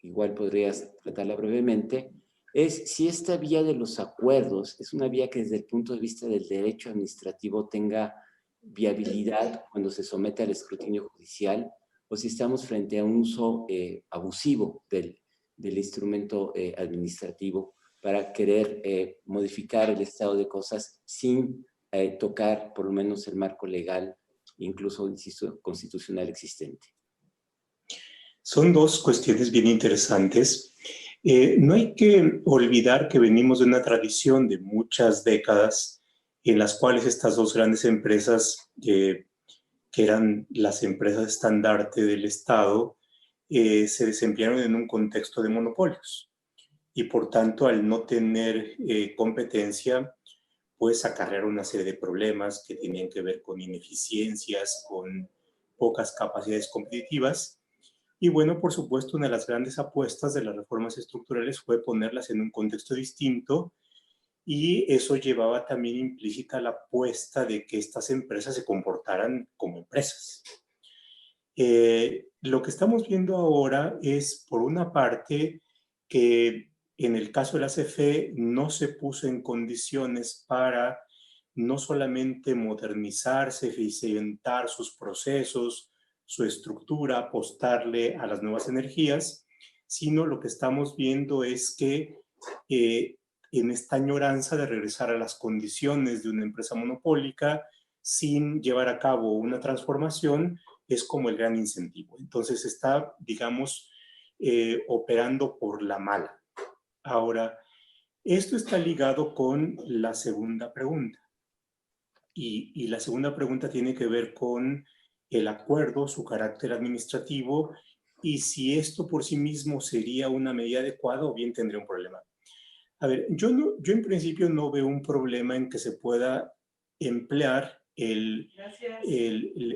igual podrías tratarla brevemente, es si esta vía de los acuerdos es una vía que desde el punto de vista del derecho administrativo tenga viabilidad cuando se somete al escrutinio judicial, o si estamos frente a un uso abusivo del instrumento administrativo para querer modificar el estado de cosas sin tocar por lo menos el marco legal, incluso, insisto, constitucional existente. Son dos cuestiones bien interesantes. No hay que olvidar que venimos de una tradición de muchas décadas en las cuales estas dos grandes empresas, que eran las empresas estandarte del Estado, se desempeñaron en un contexto de monopolios. Y por tanto, al no tener competencia, pues acarrear una serie de problemas que tenían que ver con ineficiencias, con pocas capacidades competitivas. Y bueno, por supuesto, una de las grandes apuestas de las reformas estructurales fue ponerlas en un contexto distinto, y eso llevaba también implícita la apuesta de que estas empresas se comportaran como empresas. Lo que estamos viendo ahora es, por una parte, que en el caso de la CFE no se puso en condiciones para no solamente modernizarse, eficientar sus procesos, su estructura, apostarle a las nuevas energías, sino lo que estamos viendo es que en esta añoranza de regresar a las condiciones de una empresa monopólica sin llevar a cabo una transformación, es como el gran incentivo. Entonces está, digamos, operando por la mala. Ahora, esto está ligado con la segunda pregunta. Y la segunda pregunta tiene que ver con el acuerdo, su carácter administrativo, y si esto por sí mismo sería una medida adecuada o bien tendría un problema. A ver, yo en principio no veo un problema en que se pueda emplear el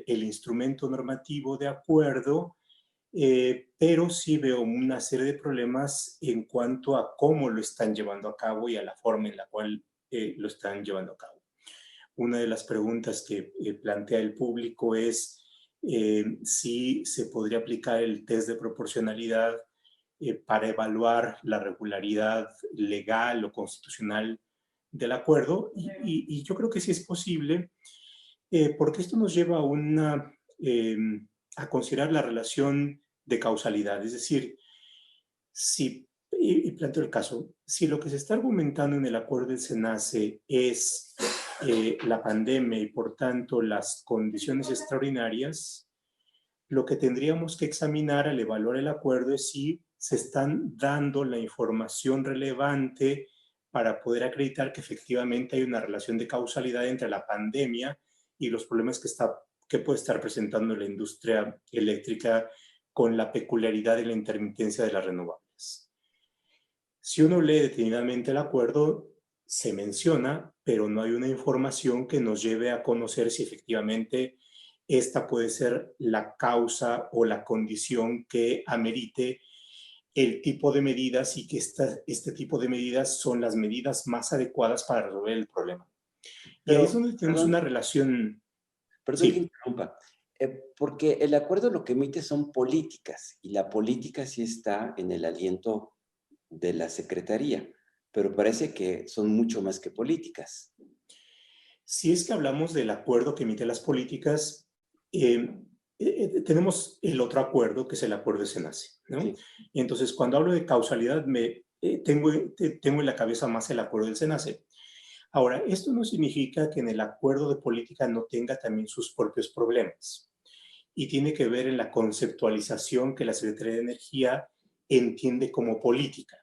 instrumento normativo de acuerdo, pero sí veo una serie de problemas en cuanto a cómo lo están llevando a cabo y a la forma en la cual lo están llevando a cabo. Una de las preguntas que plantea el público es si se podría aplicar el test de proporcionalidad para evaluar la regularidad legal o constitucional del acuerdo, y yo creo que sí es posible, porque esto nos lleva a considerar la relación de causalidad. Es decir, y planteo el caso, si lo que se está argumentando en el acuerdo del SENACE es la pandemia y por tanto las condiciones extraordinarias, lo que tendríamos que examinar al evaluar el acuerdo es si se están dando la información relevante para poder acreditar que efectivamente hay una relación de causalidad entre la pandemia y los problemas que puede estar presentando la industria eléctrica con la peculiaridad y la intermitencia de las renovables. Si uno lee detenidamente el acuerdo, se menciona, pero no hay una información que nos lleve a conocer si efectivamente esta puede ser la causa o la condición que amerite el tipo de medidas y que este tipo de medidas son las medidas más adecuadas para resolver el problema. Y ahí es donde tenemos una relación. Perdón que Sí, interrumpa, porque el acuerdo lo que emite son políticas y la política sí está en el aliento de la Secretaría, pero parece que son mucho más que políticas. si es que hablamos del acuerdo que emite las políticas, tenemos el otro acuerdo, que es el acuerdo de SENACE, ¿no? Sí. Y entonces, cuando hablo de causalidad, tengo en la cabeza más el acuerdo del SENACE. Ahora, esto no significa que en el acuerdo de política no tenga también sus propios problemas. Y tiene que ver en la conceptualización que la Secretaría de Energía entiende como política.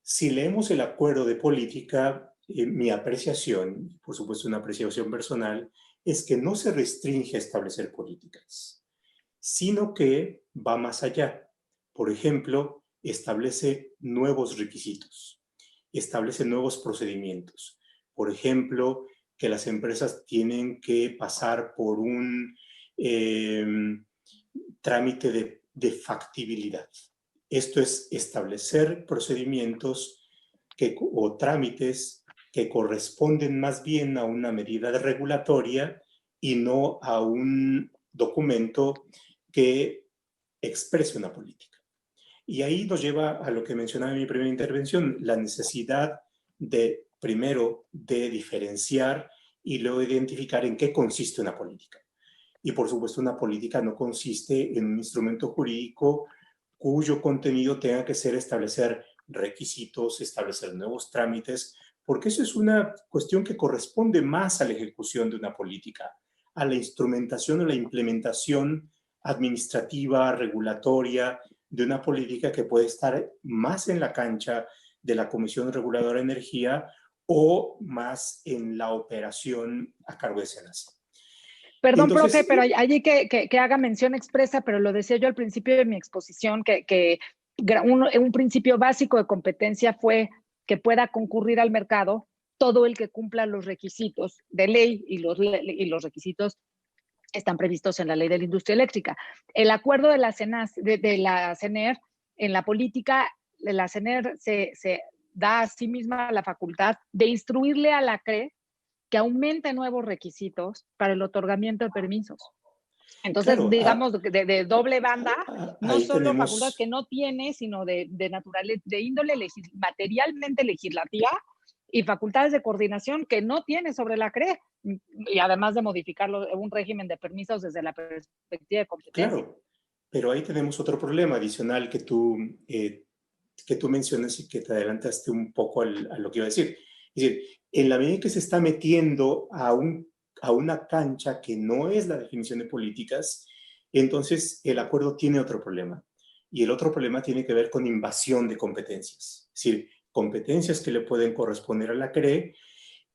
Si leemos el acuerdo de política, mi apreciación, por supuesto una apreciación personal, es que no se restringe a establecer políticas, sino que va más allá. Por ejemplo, establece nuevos requisitos, establece nuevos procedimientos. Por ejemplo, que las empresas tienen que pasar por un trámite de factibilidad. Esto es establecer procedimientos o trámites que corresponden más bien a una medida regulatoria y no a un documento que exprese una política. Y ahí nos lleva a lo que mencionaba en mi primera intervención, la necesidad de, primero, de diferenciar y luego identificar en qué consiste una política. Y por supuesto, una política no consiste en un instrumento jurídico cuyo contenido tenga que ser establecer requisitos, establecer nuevos trámites, porque eso es una cuestión que corresponde más a la ejecución de una política, a la instrumentación o la implementación administrativa, regulatoria de una política que puede estar más en la cancha de la Comisión Reguladora de Energía o más en la operación a cargo de SENACE. Perdón, profe, Entonces, pero allí que haga mención expresa, pero lo decía yo al principio de mi exposición, que un principio básico de competencia fue que pueda concurrir al mercado todo el que cumpla los requisitos de ley y los requisitos están previstos en la ley de la industria eléctrica. El acuerdo de la CENER en la política, la CENER se da a sí misma la facultad de instruirle a la CRE que aumente nuevos requisitos para el otorgamiento de permisos. Entonces, claro, digamos, de doble banda, no ahí solo facultades que tenemos, no tiene, sino de índole materialmente legislativa y facultades de coordinación que no tiene sobre la CRE, y además de modificarlo un régimen de permisos desde la perspectiva de competencia. claro, pero ahí tenemos otro problema adicional que tú mencionas y que te adelantaste un poco a lo que iba a decir. Es decir, en la medida que se está metiendo a una cancha que no es la definición de políticas, entonces el acuerdo tiene otro problema. Y el otro problema tiene que ver con invasión de competencias. Es decir, competencias que le pueden corresponder a la CRE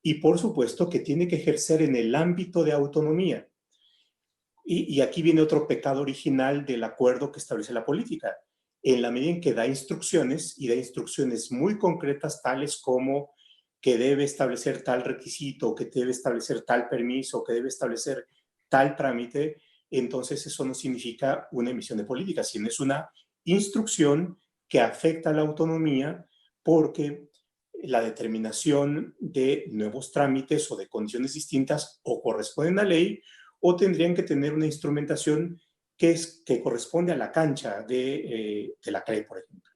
y por supuesto que tiene que ejercer en el ámbito de autonomía. Y aquí viene otro pecado original del acuerdo que establece la política. En la medida en que da instrucciones y da instrucciones muy concretas, tales como que debe establecer tal requisito, que debe establecer tal permiso, que debe establecer tal trámite, entonces eso no significa una emisión de política, sino es una instrucción que afecta a la autonomía porque la determinación de nuevos trámites o de condiciones distintas o corresponden a ley o tendrían que tener una instrumentación que corresponde a la cancha de la CRE, por ejemplo.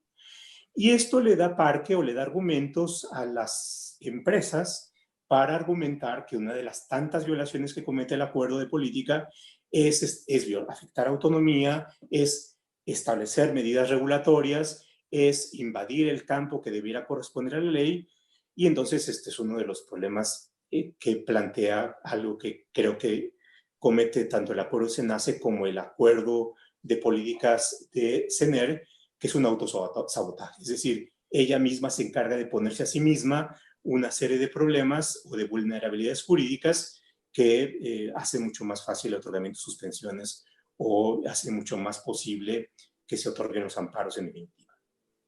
Y esto le da parque o le da argumentos a las empresas para argumentar que una de las tantas violaciones que comete el acuerdo de política es afectar autonomía, es establecer medidas regulatorias, es invadir el campo que debiera corresponder a la ley. Y entonces este es uno de los problemas que plantea algo que creo que comete tanto el acuerdo de SENACE como el acuerdo de políticas de CENER, que es un autosabotaje. Es decir, ella misma se encarga de ponerse a sí misma una serie de problemas o de vulnerabilidades jurídicas que hace mucho más fácil el otorgamiento de suspensiones o hace mucho más posible que se otorguen los amparos en definitiva.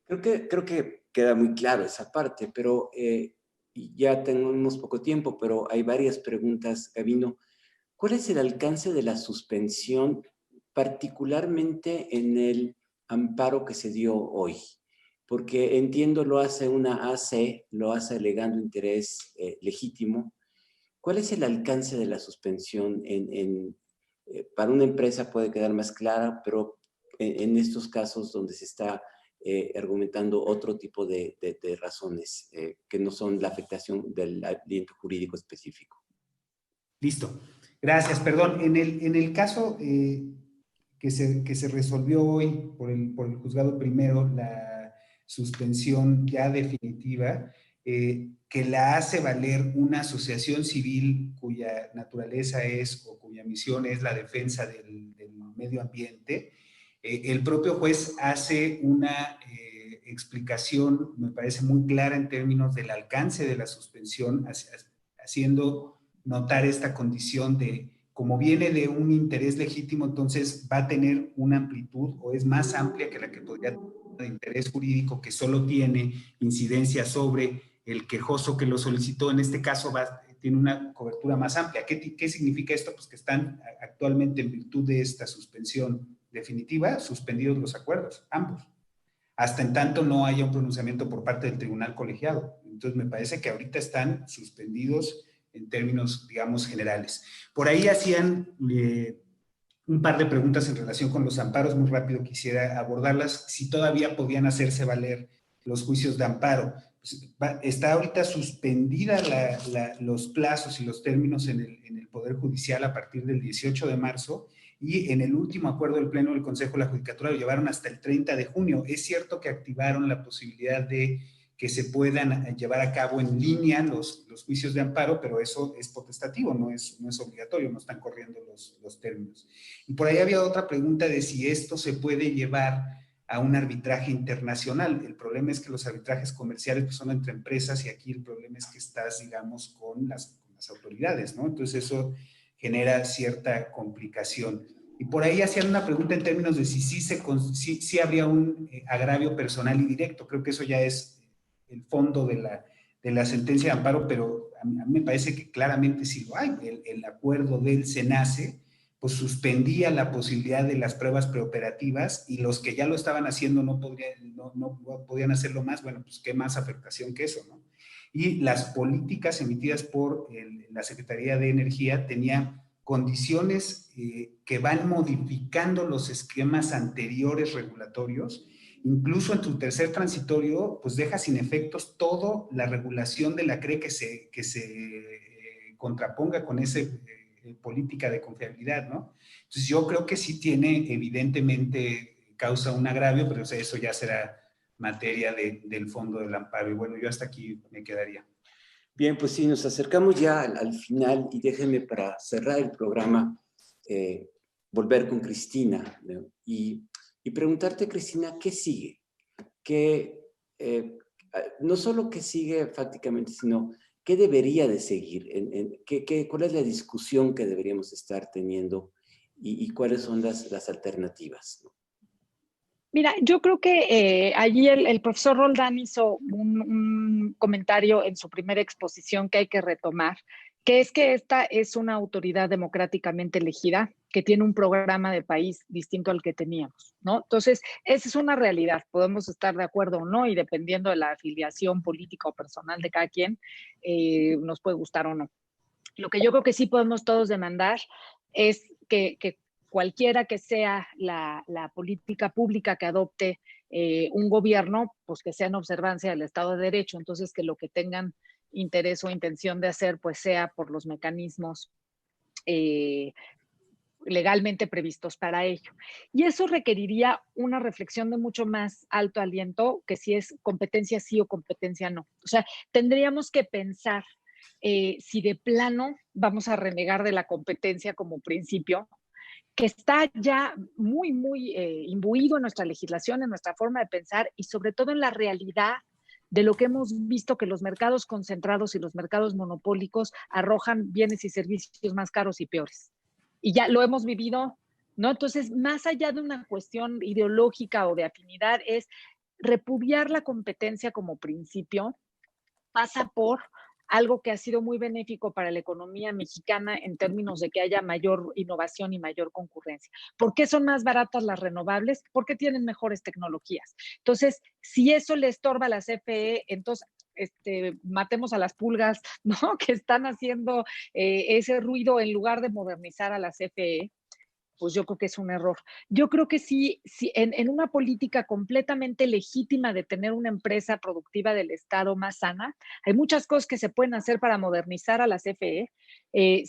Creo que queda muy claro esa parte, pero ya tenemos poco tiempo, pero hay varias preguntas, Gabino. ¿Cuál es el alcance de la suspensión, particularmente en el amparo que se dio hoy? Porque entiendo lo hace una AC, lo hace alegando interés legítimo. ¿Cuál es el alcance de la suspensión? Para una empresa puede quedar más clara, pero en estos casos donde se está argumentando otro tipo de razones que no son la afectación del aliento jurídico específico. Listo. Gracias. Perdón, en el caso que se resolvió hoy por el juzgado primero, la suspensión ya definitiva, que la hace valer una asociación civil cuya naturaleza es o cuya misión es la defensa del medio ambiente, el propio juez hace una explicación, me parece muy clara en términos del alcance de la suspensión, haciendo notar esta condición de, como viene de un interés legítimo, entonces va a tener una amplitud o es más amplia que la que podría tener de interés jurídico, que solo tiene incidencia sobre el quejoso que lo solicitó. En este caso tiene una cobertura más amplia. ¿Qué significa esto? Pues que están actualmente, en virtud de esta suspensión definitiva, suspendidos los acuerdos, ambos, hasta en tanto no haya un pronunciamiento por parte del tribunal colegiado. Entonces me parece que ahorita están suspendidos en términos, digamos, generales. Por ahí hacían un par de preguntas en relación con los amparos, muy rápido quisiera abordarlas, si todavía podían hacerse valer los juicios de amparo. Pues, está ahorita suspendida los plazos y los términos en el Poder Judicial a partir del 18 de marzo, y en el último acuerdo del Pleno del Consejo de la Judicatura lo llevaron hasta el 30 de junio. Es cierto que activaron la posibilidad de que se puedan llevar a cabo en línea los juicios de amparo, pero eso es potestativo, no es obligatorio, no están corriendo los términos. Y por ahí había otra pregunta de si esto se puede llevar a un arbitraje internacional. El problema es que los arbitrajes comerciales pues, son entre empresas, y aquí el problema es que estás, digamos, con las autoridades, ¿no? Entonces eso genera cierta complicación. Y por ahí hacían una pregunta en términos de si habría un agravio personal y directo. Creo que eso ya es el fondo de la sentencia de amparo, pero a mí me parece que claramente sí lo hay. El acuerdo del SENACE pues suspendía la posibilidad de las pruebas preoperativas, y los que ya lo estaban haciendo no podían hacerlo más. Bueno, pues qué más afectación que eso, ¿no? Y las políticas emitidas por la Secretaría de Energía tenían condiciones que van modificando los esquemas anteriores regulatorios. Incluso en tu tercer transitorio, pues deja sin efectos toda la regulación de la CRE que se contraponga con esa política de confiabilidad, ¿no? Entonces yo creo que sí tiene, evidentemente, causa un agravio, pero eso ya será materia del fondo del amparo. Y bueno, yo hasta aquí me quedaría. Bien, pues sí, nos acercamos ya al final, y déjenme para cerrar el programa volver con Cristina, ¿no? Y preguntarte, Cristina, ¿qué sigue? No solo qué sigue prácticamente, sino qué debería de seguir, cuál es la discusión que deberíamos estar teniendo y cuáles son las alternativas, ¿no? Mira, yo creo que allí el profesor Roldán hizo un comentario en su primera exposición que hay que retomar, que es que esta es una autoridad democráticamente elegida que tiene un programa de país distinto al que teníamos, ¿no? Entonces, esa es una realidad. Podemos estar de acuerdo o no, y dependiendo de la afiliación política o personal de cada quien, nos puede gustar o no. Lo que yo creo que sí podemos todos demandar es que cualquiera que sea la política pública que adopte un gobierno, pues que sea en observancia del Estado de Derecho. Entonces, que lo que tengan interés o intención de hacer, pues sea por los mecanismos legalmente previstos para ello. Y eso requeriría una reflexión de mucho más alto aliento, que si es competencia sí o competencia no. O sea, tendríamos que pensar si de plano vamos a renegar de la competencia como principio, que está ya muy, muy imbuido en nuestra legislación, en nuestra forma de pensar, y sobre todo en la realidad de lo que hemos visto, que los mercados concentrados y los mercados monopólicos arrojan bienes y servicios más caros y peores. Y ya lo hemos vivido, ¿no? Entonces, más allá de una cuestión ideológica o de afinidad, es repudiar la competencia como principio, pasa por algo que ha sido muy benéfico para la economía mexicana en términos de que haya mayor innovación y mayor concurrencia. ¿Por qué son más baratas las renovables? Porque tienen mejores tecnologías. Entonces, si eso le estorba a la CFE, entonces matemos a las pulgas, ¿no? Que están haciendo ese ruido en lugar de modernizar a la CFE. Pues yo creo que es un error. Yo creo que sí, en una política completamente legítima de tener una empresa productiva del Estado más sana, hay muchas cosas que se pueden hacer para modernizar a la CFE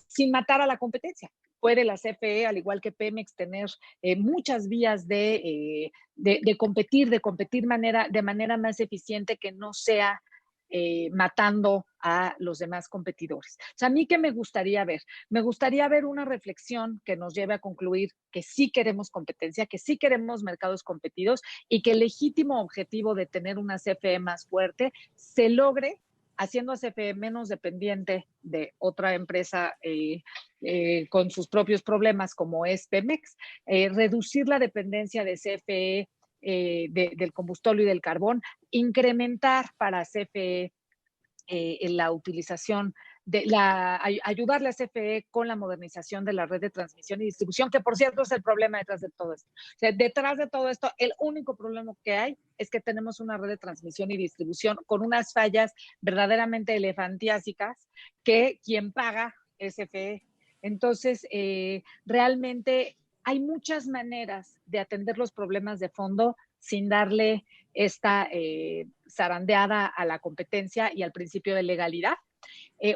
sin matar a la competencia. Puede la CFE, al igual que Pemex, tener muchas vías de competir, de manera más eficiente que no sea matando a los demás competidores. O sea, a mí, ¿qué me gustaría ver? Me gustaría ver una reflexión que nos lleve a concluir que sí queremos competencia, que sí queremos mercados competidos y que el legítimo objetivo de tener una CFE más fuerte se logre haciendo a CFE menos dependiente de otra empresa con sus propios problemas como es Pemex, reducir la dependencia de CFE del combustible y del carbón, incrementar para CFE la utilización ayudarle a CFE con la modernización de la red de transmisión y distribución, que por cierto es el problema detrás de todo esto. O sea, detrás de todo esto, el único problema que hay es que tenemos una red de transmisión y distribución con unas fallas verdaderamente elefantiásicas que quien paga es CFE. Entonces, realmente hay muchas maneras de atender los problemas de fondo sin darle esta zarandeada a la competencia y al principio de legalidad.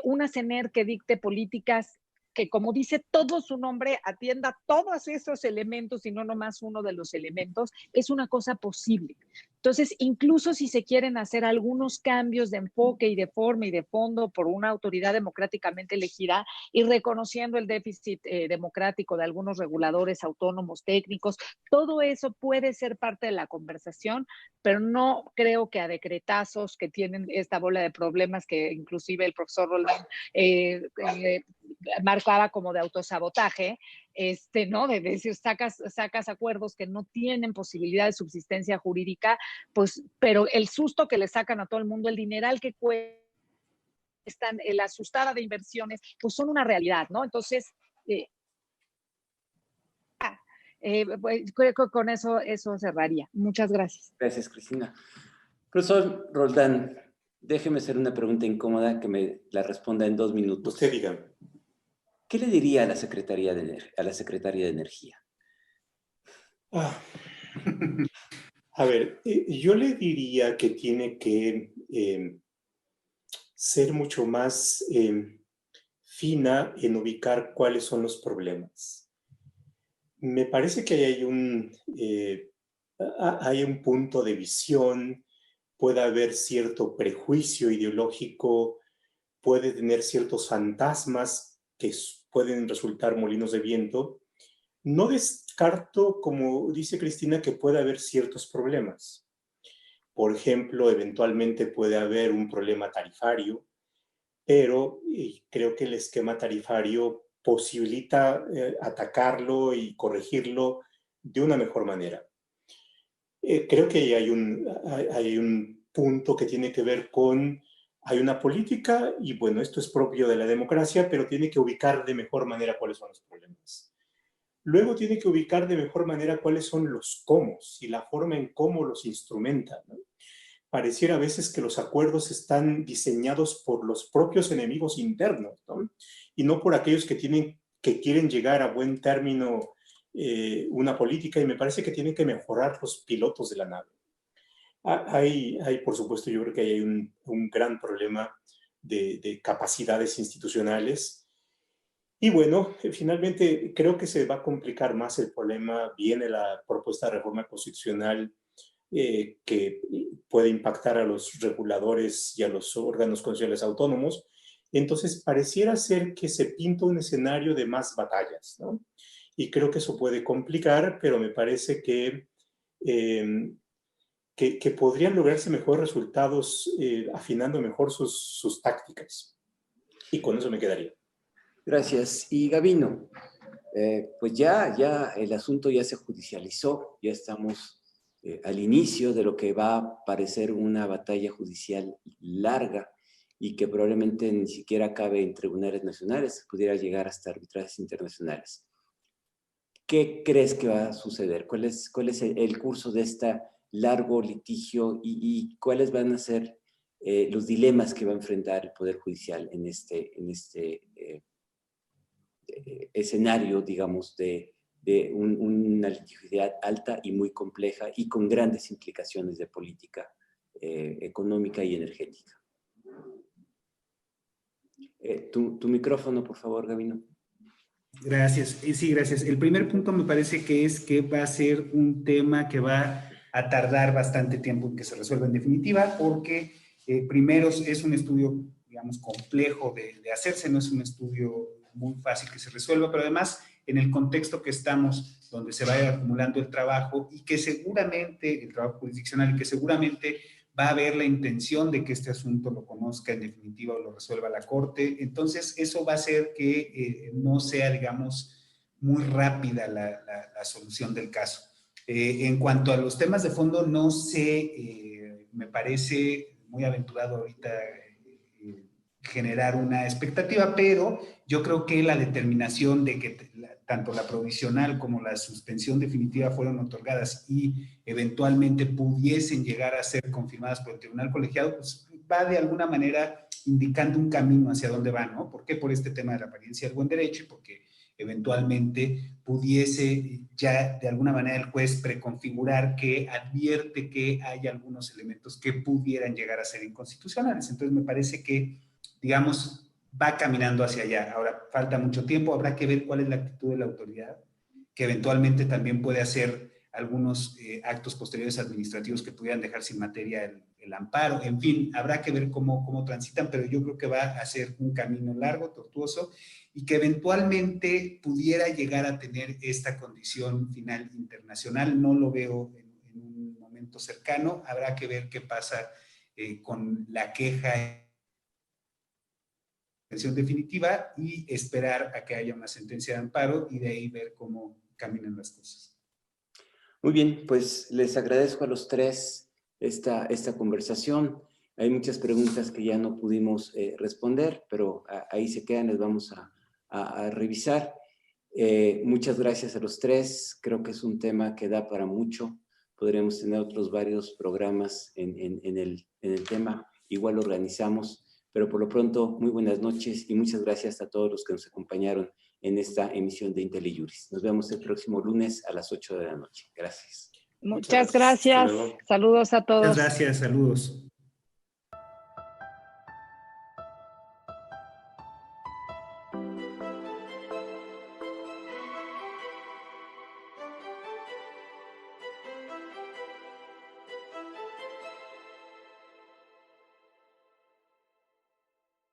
Una CENER que dicte políticas que, como dice todo su nombre, atienda todos esos elementos y no nomás uno de los elementos, es una cosa posible. Entonces, incluso si se quieren hacer algunos cambios de enfoque y de forma y de fondo por una autoridad democráticamente elegida y reconociendo el déficit democrático de algunos reguladores autónomos técnicos, todo eso puede ser parte de la conversación, pero no creo que a decretazos que tienen esta bola de problemas que inclusive el profesor Roldán marcaba como de autosabotaje, ¿no? De decir, sacas acuerdos que no tienen posibilidad de subsistencia jurídica, pues, pero el susto que le sacan a todo el mundo, el dineral que cuestan, la asustada de inversiones, pues son una realidad, ¿no? Entonces, pues, creo que con eso cerraría. Muchas gracias. Gracias, Cristina. Profesor Roldán, déjeme hacer una pregunta incómoda que me la responda en 2 minutos. Usted diga. ¿Qué le diría a la Secretaría de Energía? A ver, yo le diría que tiene que ser mucho más fina en ubicar cuáles son los problemas. Me parece que hay un punto de visión, puede haber cierto prejuicio ideológico, puede tener ciertos fantasmas que pueden resultar molinos de viento. No descarto, como dice Cristina, que puede haber ciertos problemas. Por ejemplo, eventualmente puede haber un problema tarifario, pero creo que el esquema tarifario posibilita atacarlo y corregirlo de una mejor manera. Creo que hay un punto que tiene que ver con, hay una política y bueno, esto es propio de la democracia, pero tiene que ubicar de mejor manera cuáles son los problemas. Luego tiene que ubicar de mejor manera cuáles son los cómo y la forma en cómo los instrumenta, ¿no? Pareciera a veces que los acuerdos están diseñados por los propios enemigos internos, ¿no? Y no por aquellos que quieren llegar a buen término una política, y me parece que tienen que mejorar los pilotos de la nave. Hay por supuesto, yo creo que hay un gran problema de capacidades institucionales. Y bueno, finalmente creo que se va a complicar más el problema. Viene la propuesta de reforma constitucional que puede impactar a los reguladores y a los órganos constitucionales autónomos. Entonces, pareciera ser que se pinta un escenario de más batallas, ¿no? Y creo que eso puede complicar, pero me parece que podrían lograrse mejores resultados afinando mejor sus tácticas. Y con eso me quedaría. Gracias. Y Gabino, pues ya el asunto ya se judicializó, ya estamos al inicio de lo que va a parecer una batalla judicial larga y que probablemente ni siquiera cabe en tribunales nacionales, pudiera llegar hasta arbitrajes internacionales. ¿Qué crees que va a suceder? ¿Cuál es el curso de este largo litigio y cuáles van a ser los dilemas que va a enfrentar el Poder Judicial en este escenario, digamos, de una litigiosidad alta y muy compleja y con grandes implicaciones de política económica y energética? Tu micrófono, por favor, Gabino. Gracias. Sí, gracias. El primer punto me parece que es que va a ser un tema que va a tardar bastante tiempo en que se resuelva en definitiva, porque primero es un estudio, digamos, complejo de hacerse, no es un estudio muy fácil que se resuelva, pero además en el contexto que estamos, donde se va a ir acumulando el trabajo y que seguramente, el trabajo jurisdiccional, y que seguramente va a haber la intención de que este asunto lo conozca en definitiva o lo resuelva la Corte. Entonces, eso va a hacer que no sea, digamos, muy rápida la solución del caso. En cuanto a los temas de fondo, no sé, me parece muy aventurado ahorita generar una expectativa, pero yo creo que la determinación de que tanto la provisional como la suspensión definitiva fueron otorgadas y eventualmente pudiesen llegar a ser confirmadas por el tribunal colegiado, pues va de alguna manera indicando un camino hacia dónde va, ¿no? ¿Por qué? Por este tema de la apariencia del buen derecho y porque eventualmente pudiese ya de alguna manera el juez preconfigurar que advierte que hay algunos elementos que pudieran llegar a ser inconstitucionales. Entonces me parece que, digamos, va caminando hacia allá. Ahora, falta mucho tiempo, habrá que ver cuál es la actitud de la autoridad, que eventualmente también puede hacer algunos actos posteriores administrativos que pudieran dejar sin materia el amparo. En fin, habrá que ver cómo transitan, pero yo creo que va a ser un camino largo, tortuoso, y que eventualmente pudiera llegar a tener esta condición final internacional. No lo veo en un momento cercano. Habrá que ver qué pasa con la queja definitiva y esperar a que haya una sentencia de amparo y de ahí ver cómo caminan las cosas. Muy bien, pues les agradezco a los tres esta conversación. Hay muchas preguntas que ya no pudimos responder, pero ahí se quedan, les vamos a revisar. Muchas gracias a los tres. Creo que es un tema que da para mucho. Podríamos tener otros varios programas en el tema. Igual lo organizamos. Pero por lo pronto, muy buenas noches y muchas gracias a todos los que nos acompañaron en esta emisión de IntelliJuris. Nos vemos el próximo lunes a las 8 de la noche. Gracias. Muchas gracias. Saludos a todos. Muchas gracias, saludos.